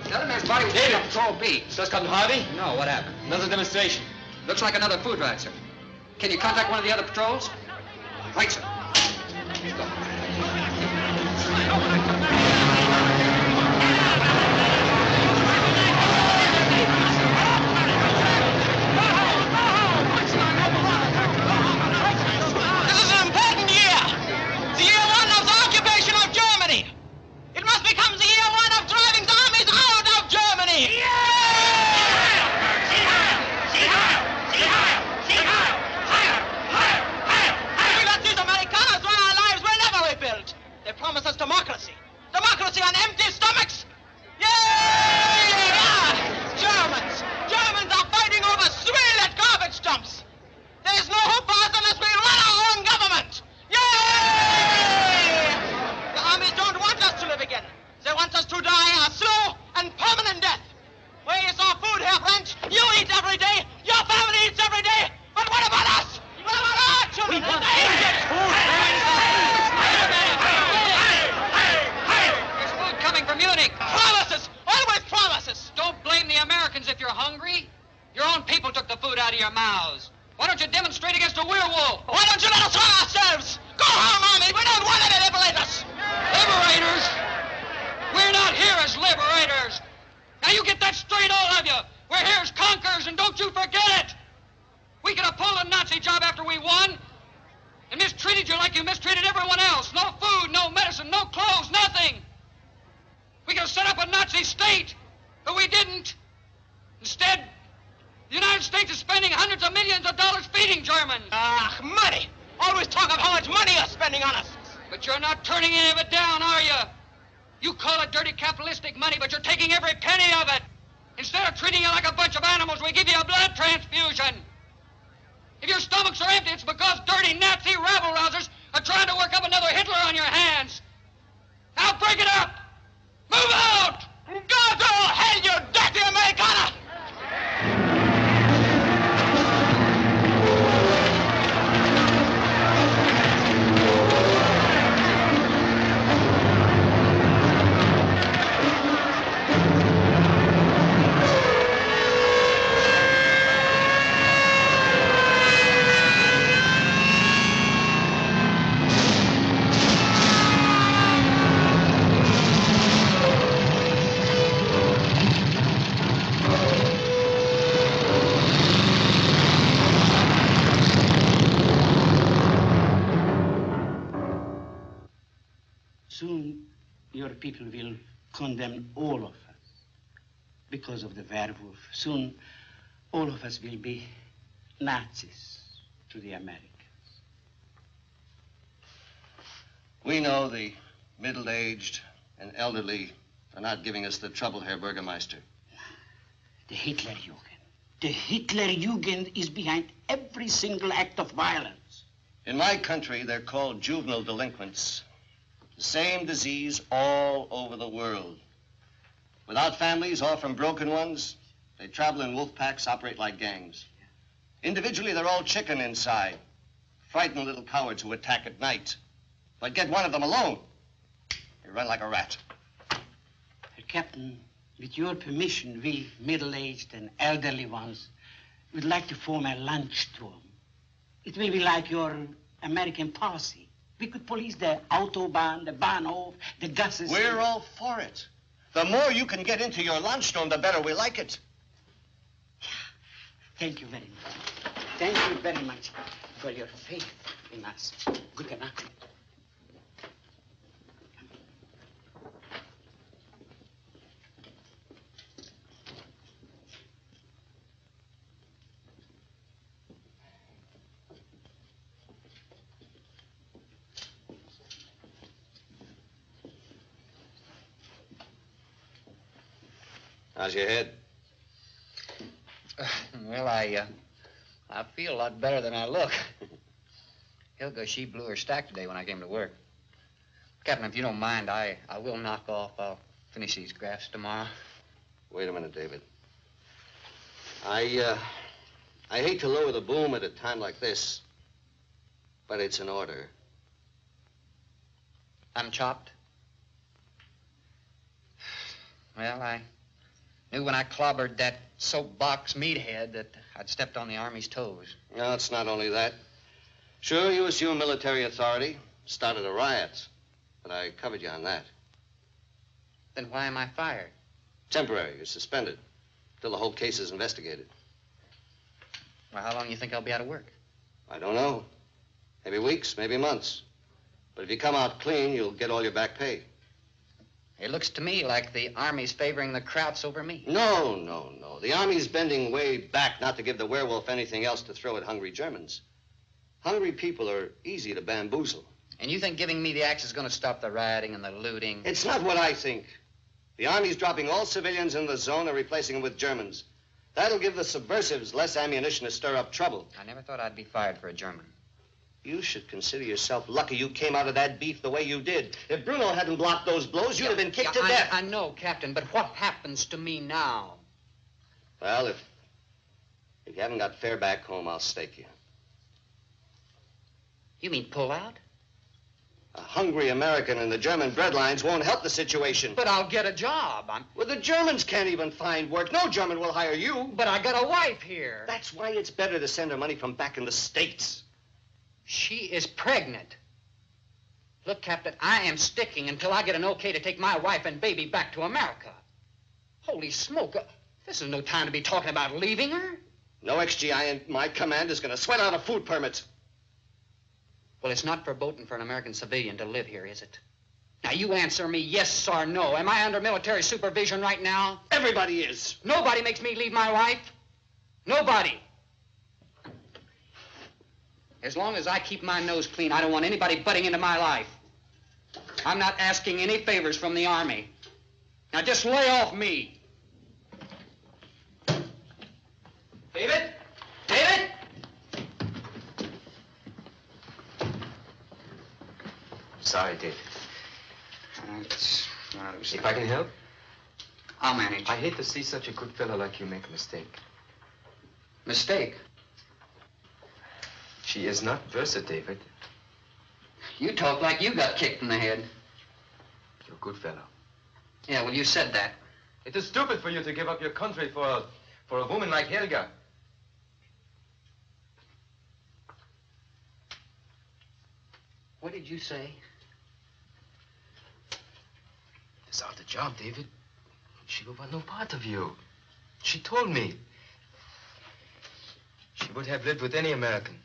The other man's body was taken on Patrol B. Just Captain Harvey? No, what happened? Another demonstration. Looks like another food riot, sir. Can you contact one of the other patrols? Right, sir. democracy on empty stomachs. Yeah! Germans! Germans are fighting over swill at garbage dumps. There's no hope for us unless we run our own government. Yay! The armies don't want us to live again. They want us to die a slow and permanent death. Where is our food, Herr French? You eat every day. Your family eats every day. But what about us? What about our children? We want food. There's food coming from Munich. Promises. Always promises. Don't blame the Americans if you're hungry. Your own people took the food out of your mouths. Why don't you demonstrate against a werewolf? Why don't you let us run ourselves? Go home, Army. We don't want any liberators. Liberators? We're not here as liberators. Now you get that straight, all of you. We're here as conquerors, and don't you forget it. We could have pulled the Nazi job after we won and mistreated you like you mistreated everyone else. No food, no medicine, no clothes, nothing. We could have set up a Nazi state, but we didn't. Instead, the United States is spending hundreds of millions of dollars feeding Germans. Ah, money. Always talk of how much money you're spending on us. But you're not turning any of it down, are you? You call it dirty capitalistic money, but you're taking every penny of it. Instead of treating you like a bunch of animals, we give you a blood transfusion. If your stomachs are empty, it's because dirty Nazi rabble-rousers are trying to work up another Hitler on your hands. Now break it up! Move out! Go to hell, you dirty Americana! Soon, your people will condemn all of us because of the werewolf. Soon, all of us will be Nazis to the Americans. We know the middle-aged and elderly are not giving us the trouble, Herr Bürgermeister. The Hitlerjugend. The Hitlerjugend is behind every single act of violence. In my country, they're called juvenile delinquents. The same disease all over the world. Without families or from broken ones, they travel in wolf packs, operate like gangs. Individually, they're all chicken inside. Frightened little cowards who attack at night. But get one of them alone, they run like a rat. Captain, with your permission, we middle-aged and elderly ones would like to form a Landsturm. It will be like your American posse. We could police the Autobahn, the Bahnhof, the Gasses. We're all for it. The more you can get into your Landsturm, the better we like it. Thank you very much. Thank you very much for your faith in us. Gute Nacht. How's your head? Well, I feel a lot better than I look. Hélgga, she blew her stack today when I came to work. Captain, if you don't mind, I will knock off. I'll finish these graphs tomorrow. Wait a minute, David. I hate to lower the boom at a time like this, but it's an order. I'm chopped? Well, I knew when I clobbered that soapbox meathead that I'd stepped on the Army's toes. No, it's not only that. Sure, you assumed military authority, started a riot, but I covered you on that. Then why am I fired? Temporary. You're suspended till the whole case is investigated. Well, how long do you think I'll be out of work? I don't know. Maybe weeks, maybe months. But if you come out clean, you'll get all your back pay. It looks to me like the Army's favoring the Krauts over me. No. The Army's bending way back not to give the werewolf anything else to throw at hungry Germans. Hungry people are easy to bamboozle. And you think giving me the axe is going to stop the rioting and the looting? It's not what I think. The Army's dropping all civilians in the zone and replacing them with Germans. That'll give the subversives less ammunition to stir up trouble. I never thought I'd be fired for a German. You should consider yourself lucky you came out of that beef the way you did. If Bruno hadn't blocked those blows, you'd have been kicked to death. I know, Captain, but what happens to me now? Well, if you haven't got fare back home, I'll stake you. You mean pull out? A hungry American in the German bread lines won't help the situation. But I'll get a job. Well, the Germans can't even find work. No German will hire you. But I got a wife here. That's why it's better to send her money from back in the States. She is pregnant. Look, Captain, I am sticking until I get an okay to take my wife and baby back to America. Holy smoke. This is no time to be talking about leaving her. No XGI in my command is going to sweat out a food permit. Well, it's not verboten for an American civilian to live here, is it? Now, you answer me yes or no. Am I under military supervision right now? Everybody is. Nobody makes me leave my wife. Nobody. As long as I keep my nose clean, I don't want anybody butting into my life. I'm not asking any favors from the Army. Now, just lay off me. David? David? Sorry, David. If I can help? I'll manage. I hate to see such a good fellow like you make a mistake. Mistake? She is not Versa, David. You talk like you got kicked in the head. You're a good fellow. Yeah, well, you said that. It is stupid for you to give up your country for a woman like Hélga. What did you say? It is out the job, David. She would want no part of you. She told me. She would have lived with any American.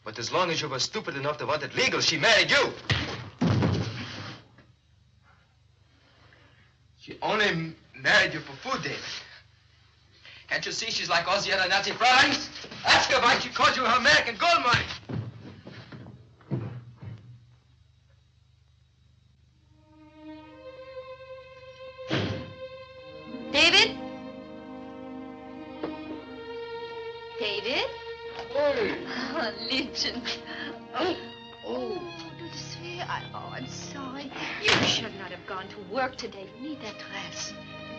But as long as you were stupid enough to want it legal, she married you. She only married you for food, David. Can't you see she's like all the other Nazi Fräuleins? Ask her why she called you her American gold mine. David? David? Oh, Liebchen. Oh, du schwer. I'm sorry. You should not have gone to work today. You need that dress.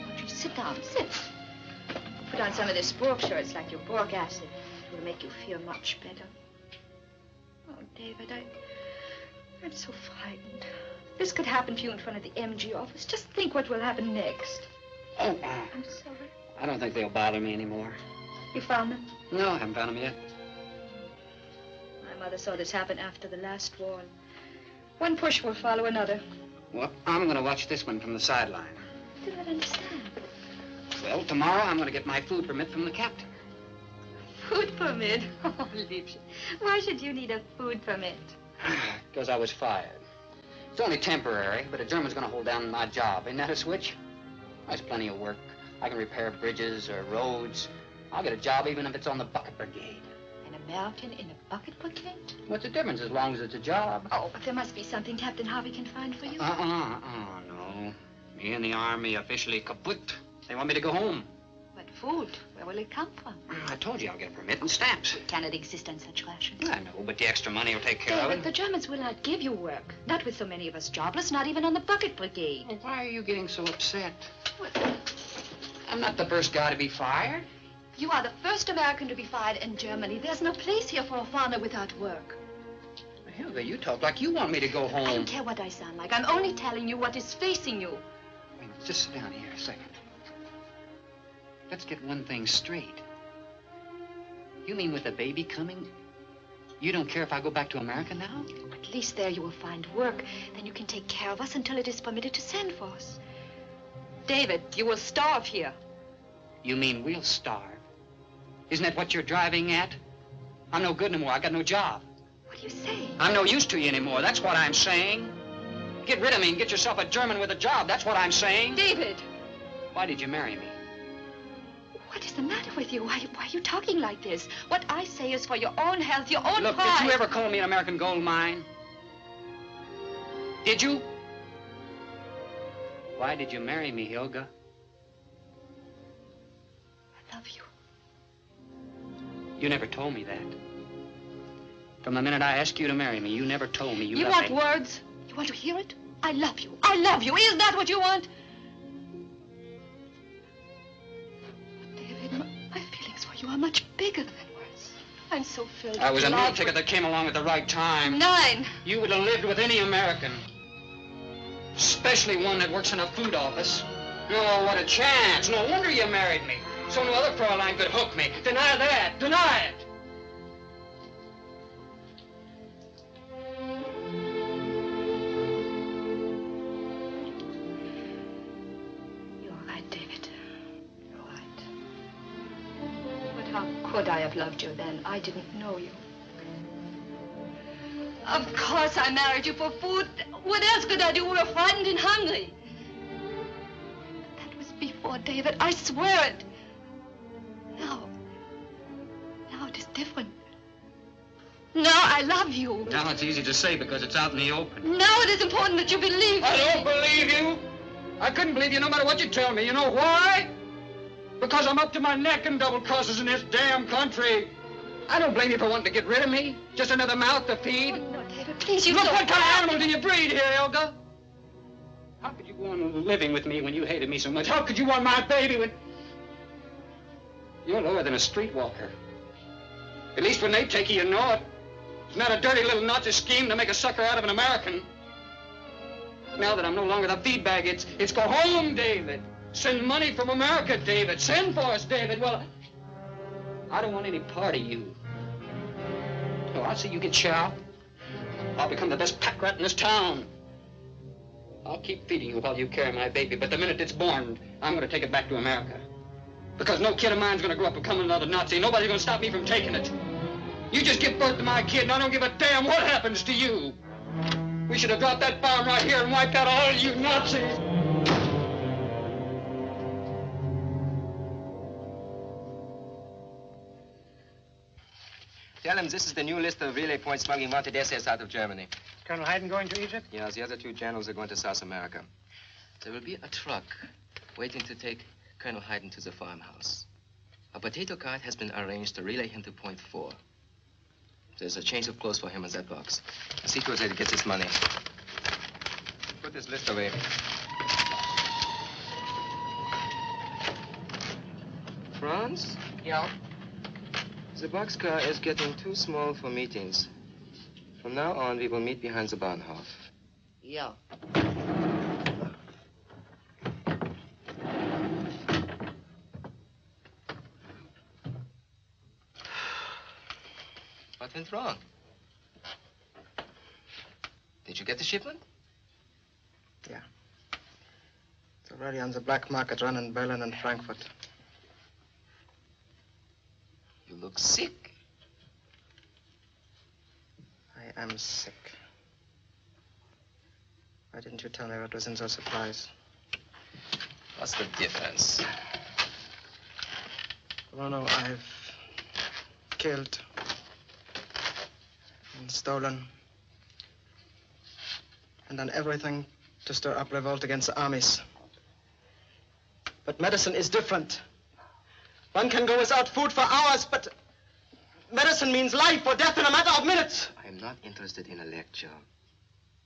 Won't you sit down? Sit. Put on some of this Berkshire. It's like your boric acid. It will make you feel much better. Oh, David, I'm so frightened. This could happen to you in front of the MG office. Just think what will happen next. Oh, I'm sorry. I don't think they'll bother me anymore. You found them? No, I haven't found them yet. My mother saw this happen after the last war. And one push will follow another. Well, I'm going to watch this one from the sideline. I do not understand. Well, tomorrow I'm going to get my food permit from the captain. Food permit? Oh, Liebchen. Why should you need a food permit? Because I was fired. It's only temporary, but a German's going to hold down my job. Isn't that a switch? There's plenty of work. I can repair bridges or roads. I'll get a job even if it's on the bucket brigade. An American in a bucket brigade? What's the difference as long as it's a job? Oh, but there must be something Captain Harvey can find for you. No. Me and the Army officially kaput. They want me to go home. But food, where will it come from? I told you I'll get a permit and stamps. We cannot exist on such rations. I know, but the extra money will take care of David, it. the Germans will not give you work. Not with so many of us jobless, not even on the bucket brigade. Well, why are you getting so upset? I'm not the first guy to be fired. You are the first American to be fired in Germany. There's no place here for a foreigner without work. Hélga, you talk like you want me to go home. I don't care what I sound like. I'm only telling you what is facing you. Wait, just sit down here a second. Let's get one thing straight. You mean with a baby coming, you don't care if I go back to America now? At least there you will find work. Then you can take care of us until it is permitted to send for us. David, you will starve here. You mean we'll starve? Isn't that what you're driving at? I'm no good anymore. I got no job. What do you say? I'm no use to you anymore. That's what I'm saying. Get rid of me and get yourself a German with a job. That's what I'm saying. David! Why did you marry me? What is the matter with you? Why are you talking like this? What I say is for your own health, your own Look, pride. did you ever call me an American gold mine? Did you? Why did you marry me, Hélgga? I love you. You never told me that. From the minute I asked you to marry me, you never told me you You loved want me. words? You want to hear it? I love you. I love you. Is that what you want? David, my feelings for you are much bigger than words. I'm so filled I was with a love meal ticket that came along at the right time. 9. You would have lived with any American. Especially one that works in a food office. Oh, what a chance. No wonder you married me. So no other Fräulein could hook me. Deny that. Deny it. You're right, David. You're right. But how could I have loved you then? I didn't know you. Of course I married you for food. What else could I do? We were frightened and hungry. But that was before, David. I swear it. Now it is different. Now I love you. Now it's easy to say because it's out in the open. Now it is important that you believe me. I don't believe you. I couldn't believe you no matter what you tell me. You know why? Because I'm up to my neck in double crosses in this damn country. I don't blame you for wanting to get rid of me. Just another mouth to feed. Oh, no, David, please, you Look, don't... what kind of animal do you breed here, Hélgga? How could you go on living with me when you hated me so much? How could you want my baby when... You're lower than a streetwalker. At least when they take you, you know it. It's not a dirty little Nazi scheme to make a sucker out of an American. Now that I'm no longer the feedbag, it's go home, David. Send money from America, David. Send for us, David. Well, I don't want any part of you. Oh, I'll see you get chow. I'll become the best pack rat in this town. I'll keep feeding you while you carry my baby, but the minute it's born, I'm going to take it back to America. Because no kid of mine's going to grow up becoming another Nazi. Nobody's going to stop me from taking it. You just give birth to my kid, and I don't give a damn what happens to you. We should have dropped that bomb right here and wiped out all you Nazis. Tell him this is the new list of relay point smuggling wanted SS out of Germany. Colonel Hayden going to Egypt? Yes, the other 2 generals are going to South America. There will be a truck waiting to take Colonel Hayden to the farmhouse. A potato cart has been arranged to relay him to point 4. There's a change of clothes for him in that box. See to it that he gets his money. Put this list away. Franz? Yeah? The boxcar is getting too small for meetings. From now on, we will meet behind the Bahnhof. Yeah. What went wrong? Did you get the shipment? Yeah. It's already on the black market run in Berlin and Frankfurt. You look sick. I am sick. Why didn't you tell me what was in those supplies? What's the difference? Well, no, I've killed and stolen and done everything to stir up revolt against the armies. But medicine is different. One can go without food for hours, but medicine means life or death in a matter of minutes. I'm not interested in a lecture.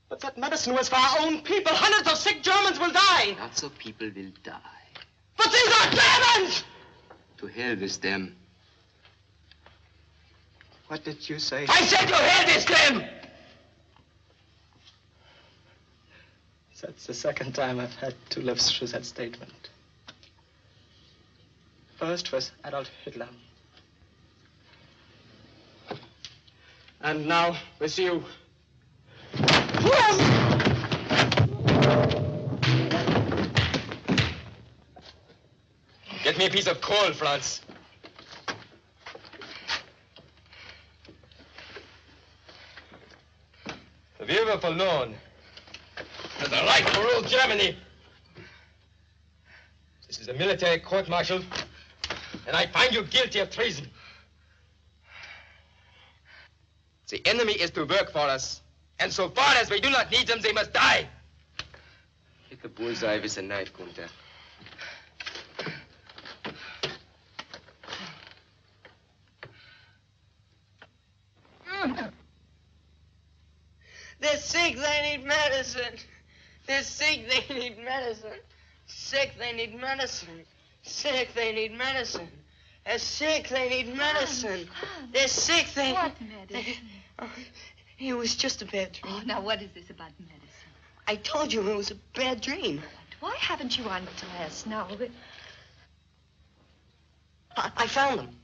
But that medicine was for our own people. Hundreds of sick Germans will die. Lots of people will die. But these are Germans! To hell with them. What did you say? I said to hell with them! That's the second time I've had to live through that statement. First was Adolf Hitler. And now with you. Get me a piece of coal, Franz. We were forlorn. There's a right to rule Germany. This is a military court-martial, and I find you guilty of treason. The enemy is to work for us, And so far as we do not need them, they must die. Hit the bullseye with a knife, Gunther. They're sick, they need medicine. They're sick, they need medicine. Sick, they need medicine. Sick, they need medicine. They're sick, they need medicine. They're sick, they... What medicine? It was just a bad dream. Oh, now what is this about medicine? I told you it was a bad dream. Why haven't you undressed now? I found them.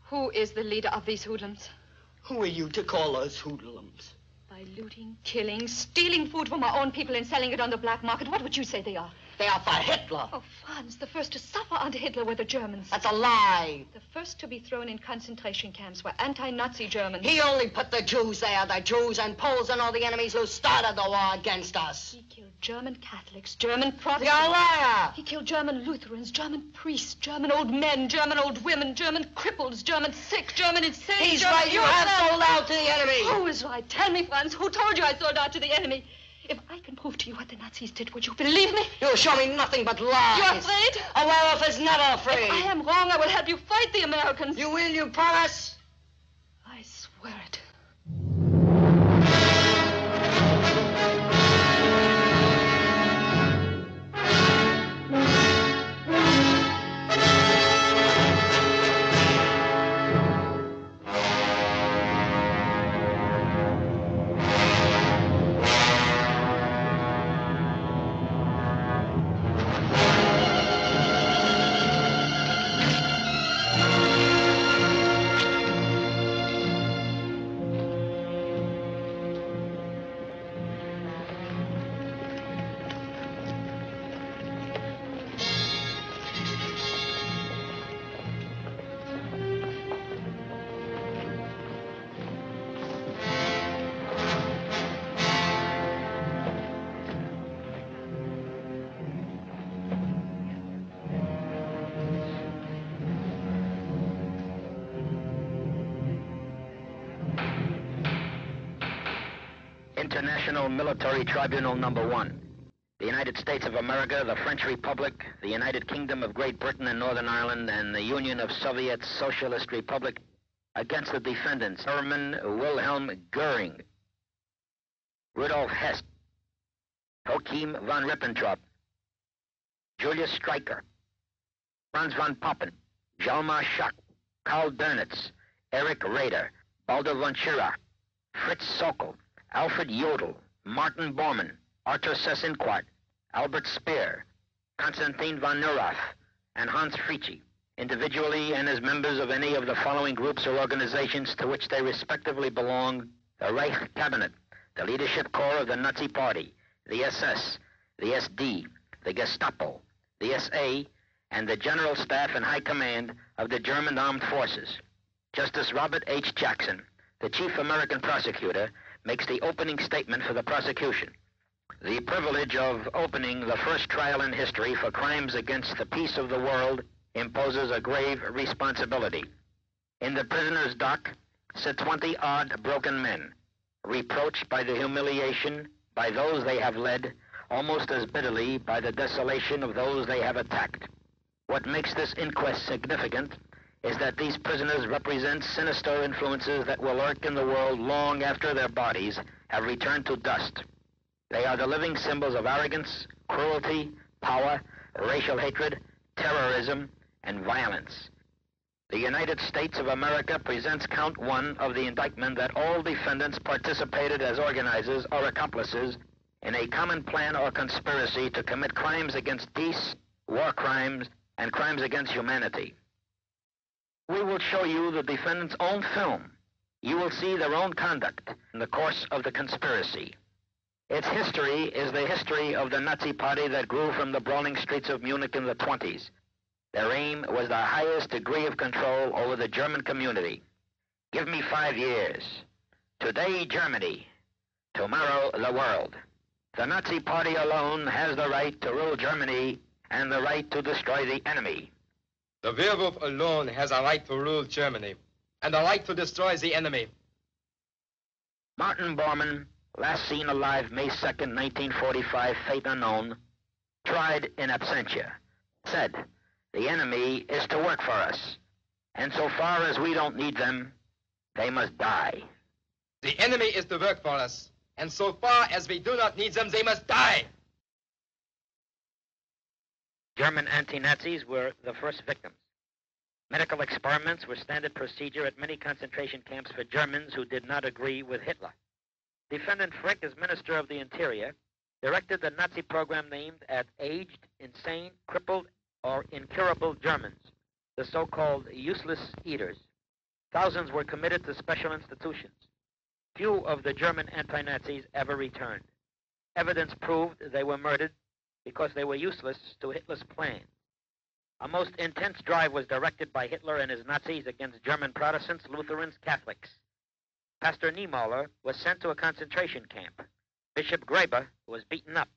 Who is the leader of these hoodlums? Who are you to call us hoodlums? By looting, killing, stealing food from our own people and selling it on the black market, what would you say they are? They are for Hitler. Oh, Franz, the first to suffer under Hitler were the Germans. That's a lie. The first to be thrown in concentration camps were anti-Nazi Germans. He only put the Jews there, the Jews and Poles and all the enemies who started the war against us. He killed German Catholics, German Protestants. You're a liar. He killed German Lutherans, German priests, German old men, German old women, German cripples, German sick, German insane. He's German right. You have sold out to the enemy. Who is right? Tell me, Franz, who told you I sold out to the enemy? If I can prove to you what the Nazis did, would you believe me? You'll show me nothing but lies. You're afraid? A werewolf is never afraid. If I am wrong, I will help you fight the Americans. You will, you promise? I swear it. International Military Tribunal Number 1. The United States of America, the French Republic, the United Kingdom of Great Britain and Northern Ireland, and the Union of Soviet Socialist Republic against the defendants Hermann Wilhelm Goering, Rudolf Hess, Joachim von Ribbentrop, Julius Streicher, Franz von Papen, Hjalmar Schacht, Karl Dönitz, Erich Raeder, Baldur von Schirach, Fritz Sokol, Alfred Jodl, Martin Bormann, Arthur Sessinquart, Albert Speer, Konstantin von Neurath, and Hans Fritzsche, individually and as members of any of the following groups or organizations to which they respectively belong: the Reich Cabinet, the Leadership Corps of the Nazi Party, the SS, the SD, the Gestapo, the SA, and the General Staff and High Command of the German Armed Forces. Justice Robert H. Jackson, the Chief American Prosecutor, makes the opening statement for the prosecution. The privilege of opening the first trial in history for crimes against the peace of the world imposes a grave responsibility. In the prisoner's dock sit 20-odd broken men, reproached by the humiliation by those they have led, almost as bitterly by the desolation of those they have attacked. What makes this inquest significant is that these prisoners represent sinister influences that will lurk in the world long after their bodies have returned to dust. They are the living symbols of arrogance, cruelty, power, racial hatred, terrorism, and violence. The United States of America presents count 1 of the indictment that all defendants participated as organizers or accomplices in a common plan or conspiracy to commit crimes against peace, war crimes, and crimes against humanity. We will show you the defendants' own film. You will see their own conduct in the course of the conspiracy. Its history is the history of the Nazi Party that grew from the brawling streets of Munich in the 20s. Their aim was the highest degree of control over the German community. Give me 5 years. Today, Germany. Tomorrow, the world. The Nazi Party alone has the right to rule Germany and the right to destroy the enemy. The werewolf alone has a right to rule Germany and a right to destroy the enemy. Martin Bormann, last seen alive May 2nd, 1945, fate unknown, tried in absentia, said, the enemy is to work for us, and so far as we don't need them, they must die. The enemy is to work for us, and so far as we do not need them, they must die. German anti-Nazis were the first victims. Medical experiments were standard procedure at many concentration camps for Germans who did not agree with Hitler. Defendant Frick, as Minister of the Interior, directed the Nazi program aimed at aged, insane, crippled, or incurable Germans, the so-called useless eaters. Thousands were committed to special institutions. Few of the German anti-Nazis ever returned. Evidence proved they were murdered because they were useless to Hitler's plans. A most intense drive was directed by Hitler and his Nazis against German Protestants, Lutherans, Catholics. Pastor Niemöller was sent to a concentration camp. Bishop Graeber was beaten up.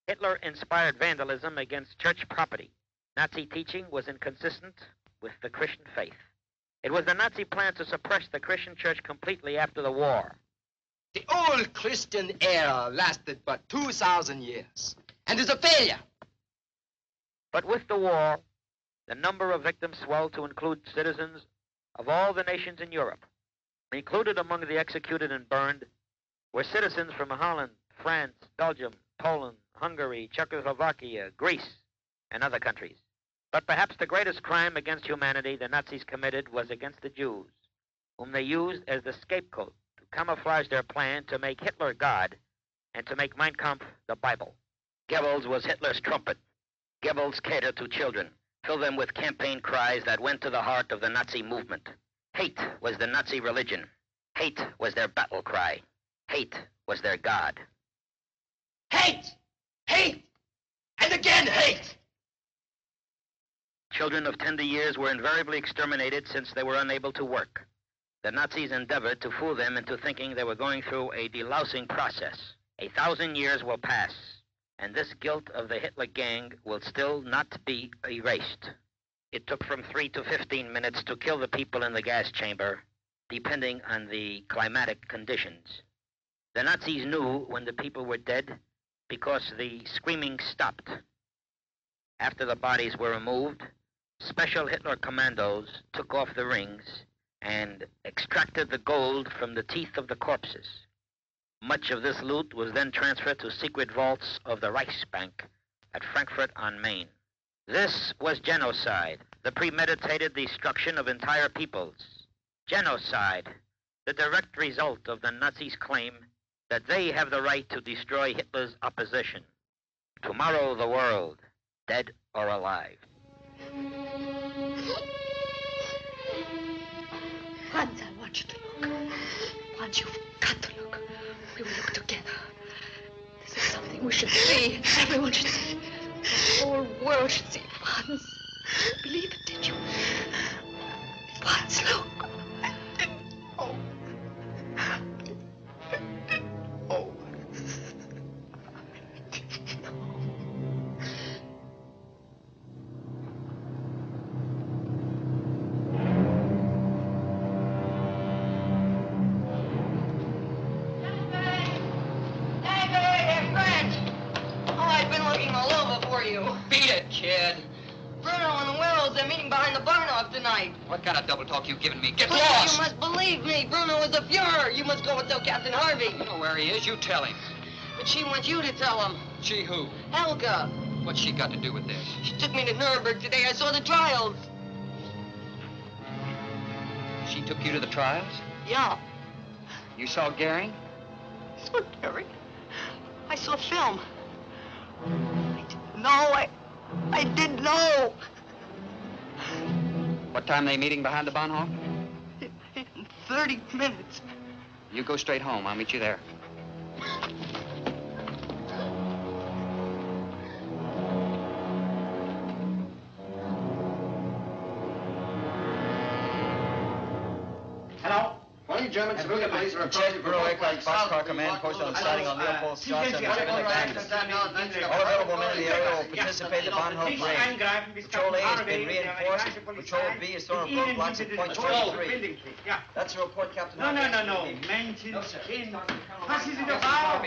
Hitler inspired vandalism against church property. Nazi teaching was inconsistent with the Christian faith. It was the Nazi plan to suppress the Christian church completely after the war. The old Christian era lasted but 2,000 years and is a failure. But with the war, the number of victims swelled to include citizens of all the nations in Europe. Included among the executed and burned were citizens from Holland, France, Belgium, Poland, Hungary, Czechoslovakia, Greece, and other countries. But perhaps the greatest crime against humanity the Nazis committed was against the Jews, whom they used as the scapegoat to camouflage their plan to make Hitler God and to make Mein Kampf the Bible. Goebbels was Hitler's trumpet. Goebbels catered to children, filled them with campaign cries that went to the heart of the Nazi movement. Hate was the Nazi religion. Hate was their battle cry. Hate was their God. Hate! Hate! And again hate! Children of tender years were invariably exterminated since they were unable to work. The Nazis endeavored to fool them into thinking they were going through a delousing process. 1,000 years will pass, and this guilt of the Hitler gang will still not be erased. It took from 3 to 15 minutes to kill the people in the gas chamber, depending on the climatic conditions. The Nazis knew when the people were dead because the screaming stopped. After the bodies were removed, special Hitler commandos took off the rings and extracted the gold from the teeth of the corpses. Much of this loot was then transferred to secret vaults of the Reichsbank at Frankfurt on Main. This was genocide, the premeditated destruction of entire peoples. Genocide, the direct result of the Nazis' claim that they have the right to destroy Hitler's opposition. Tomorrow the world, dead or alive. Hans, I want you to look. Hans, you've got to look. We will look together. This is something we should see. Everyone should see. The whole world should see it. Hans, believe it, did you? Hans, look. I didn't know. Tonight. What kind of double talk you giving me? Get Please, lost! you must believe me. Bruno is a Fuhrer. You must go and tell Captain Harvey. You know where he is. You tell him. But she wants you to tell him. She who? Hélgga. What's she got to do with this? She took me to Nuremberg today. I saw the trials. She took you to the trials? Yeah. You saw Goering? I saw Goering. I saw film. I didn't know. I didn't know. What time are they meeting behind the Bahnhof? In 30 minutes. You go straight home. I'll meet you there. Hello? What? German civilian police are approaching Bureau Aircraft Boxcar Command posted on sighting on Leopold Strasse and all available men in the area will participate in the Bahnhof raid. Patrol A has been reinforced. Patrol B is throwing roadblocks at point 23. That's the report, Captain. No. Menschenskind. Passen Sie doch auf.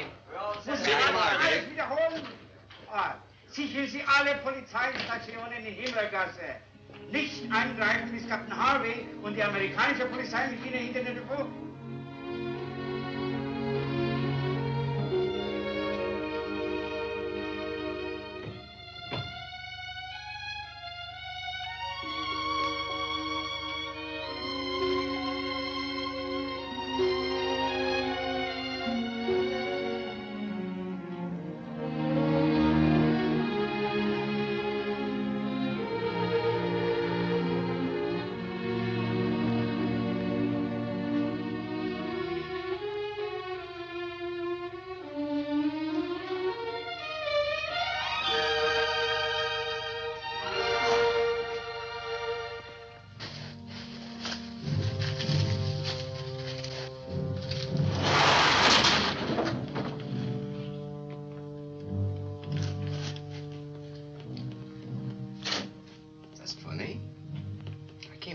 Muss ich alles wiederholen? Sichern Sie alle Polizeistationen in die Himmelgasse. Nicht eingreifen, bis Captain Harvey und die amerikanische Polizei mit Ihnen hinter den Rücken.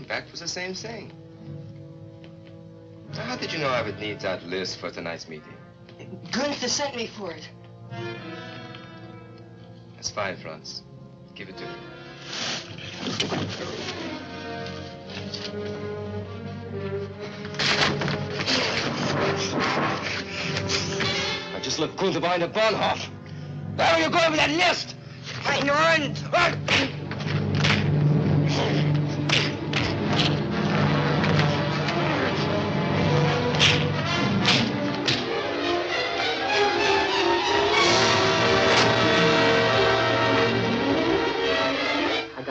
Back was the same thing. Now, how did you know I would need that list for tonight's meeting? Gunther sent me for it. That's fine, Franz. Give it to me. I just left Gunther behind the Bahnhof. Where are you going with that list? Hang on!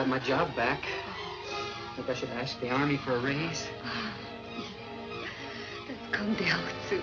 My job back. Think I should ask the Army for a raise? Das kommt dir auch zu.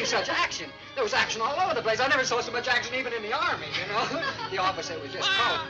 Such action. There was action all over the place. I never saw so much action even in the Army, you know. The officer was just cold.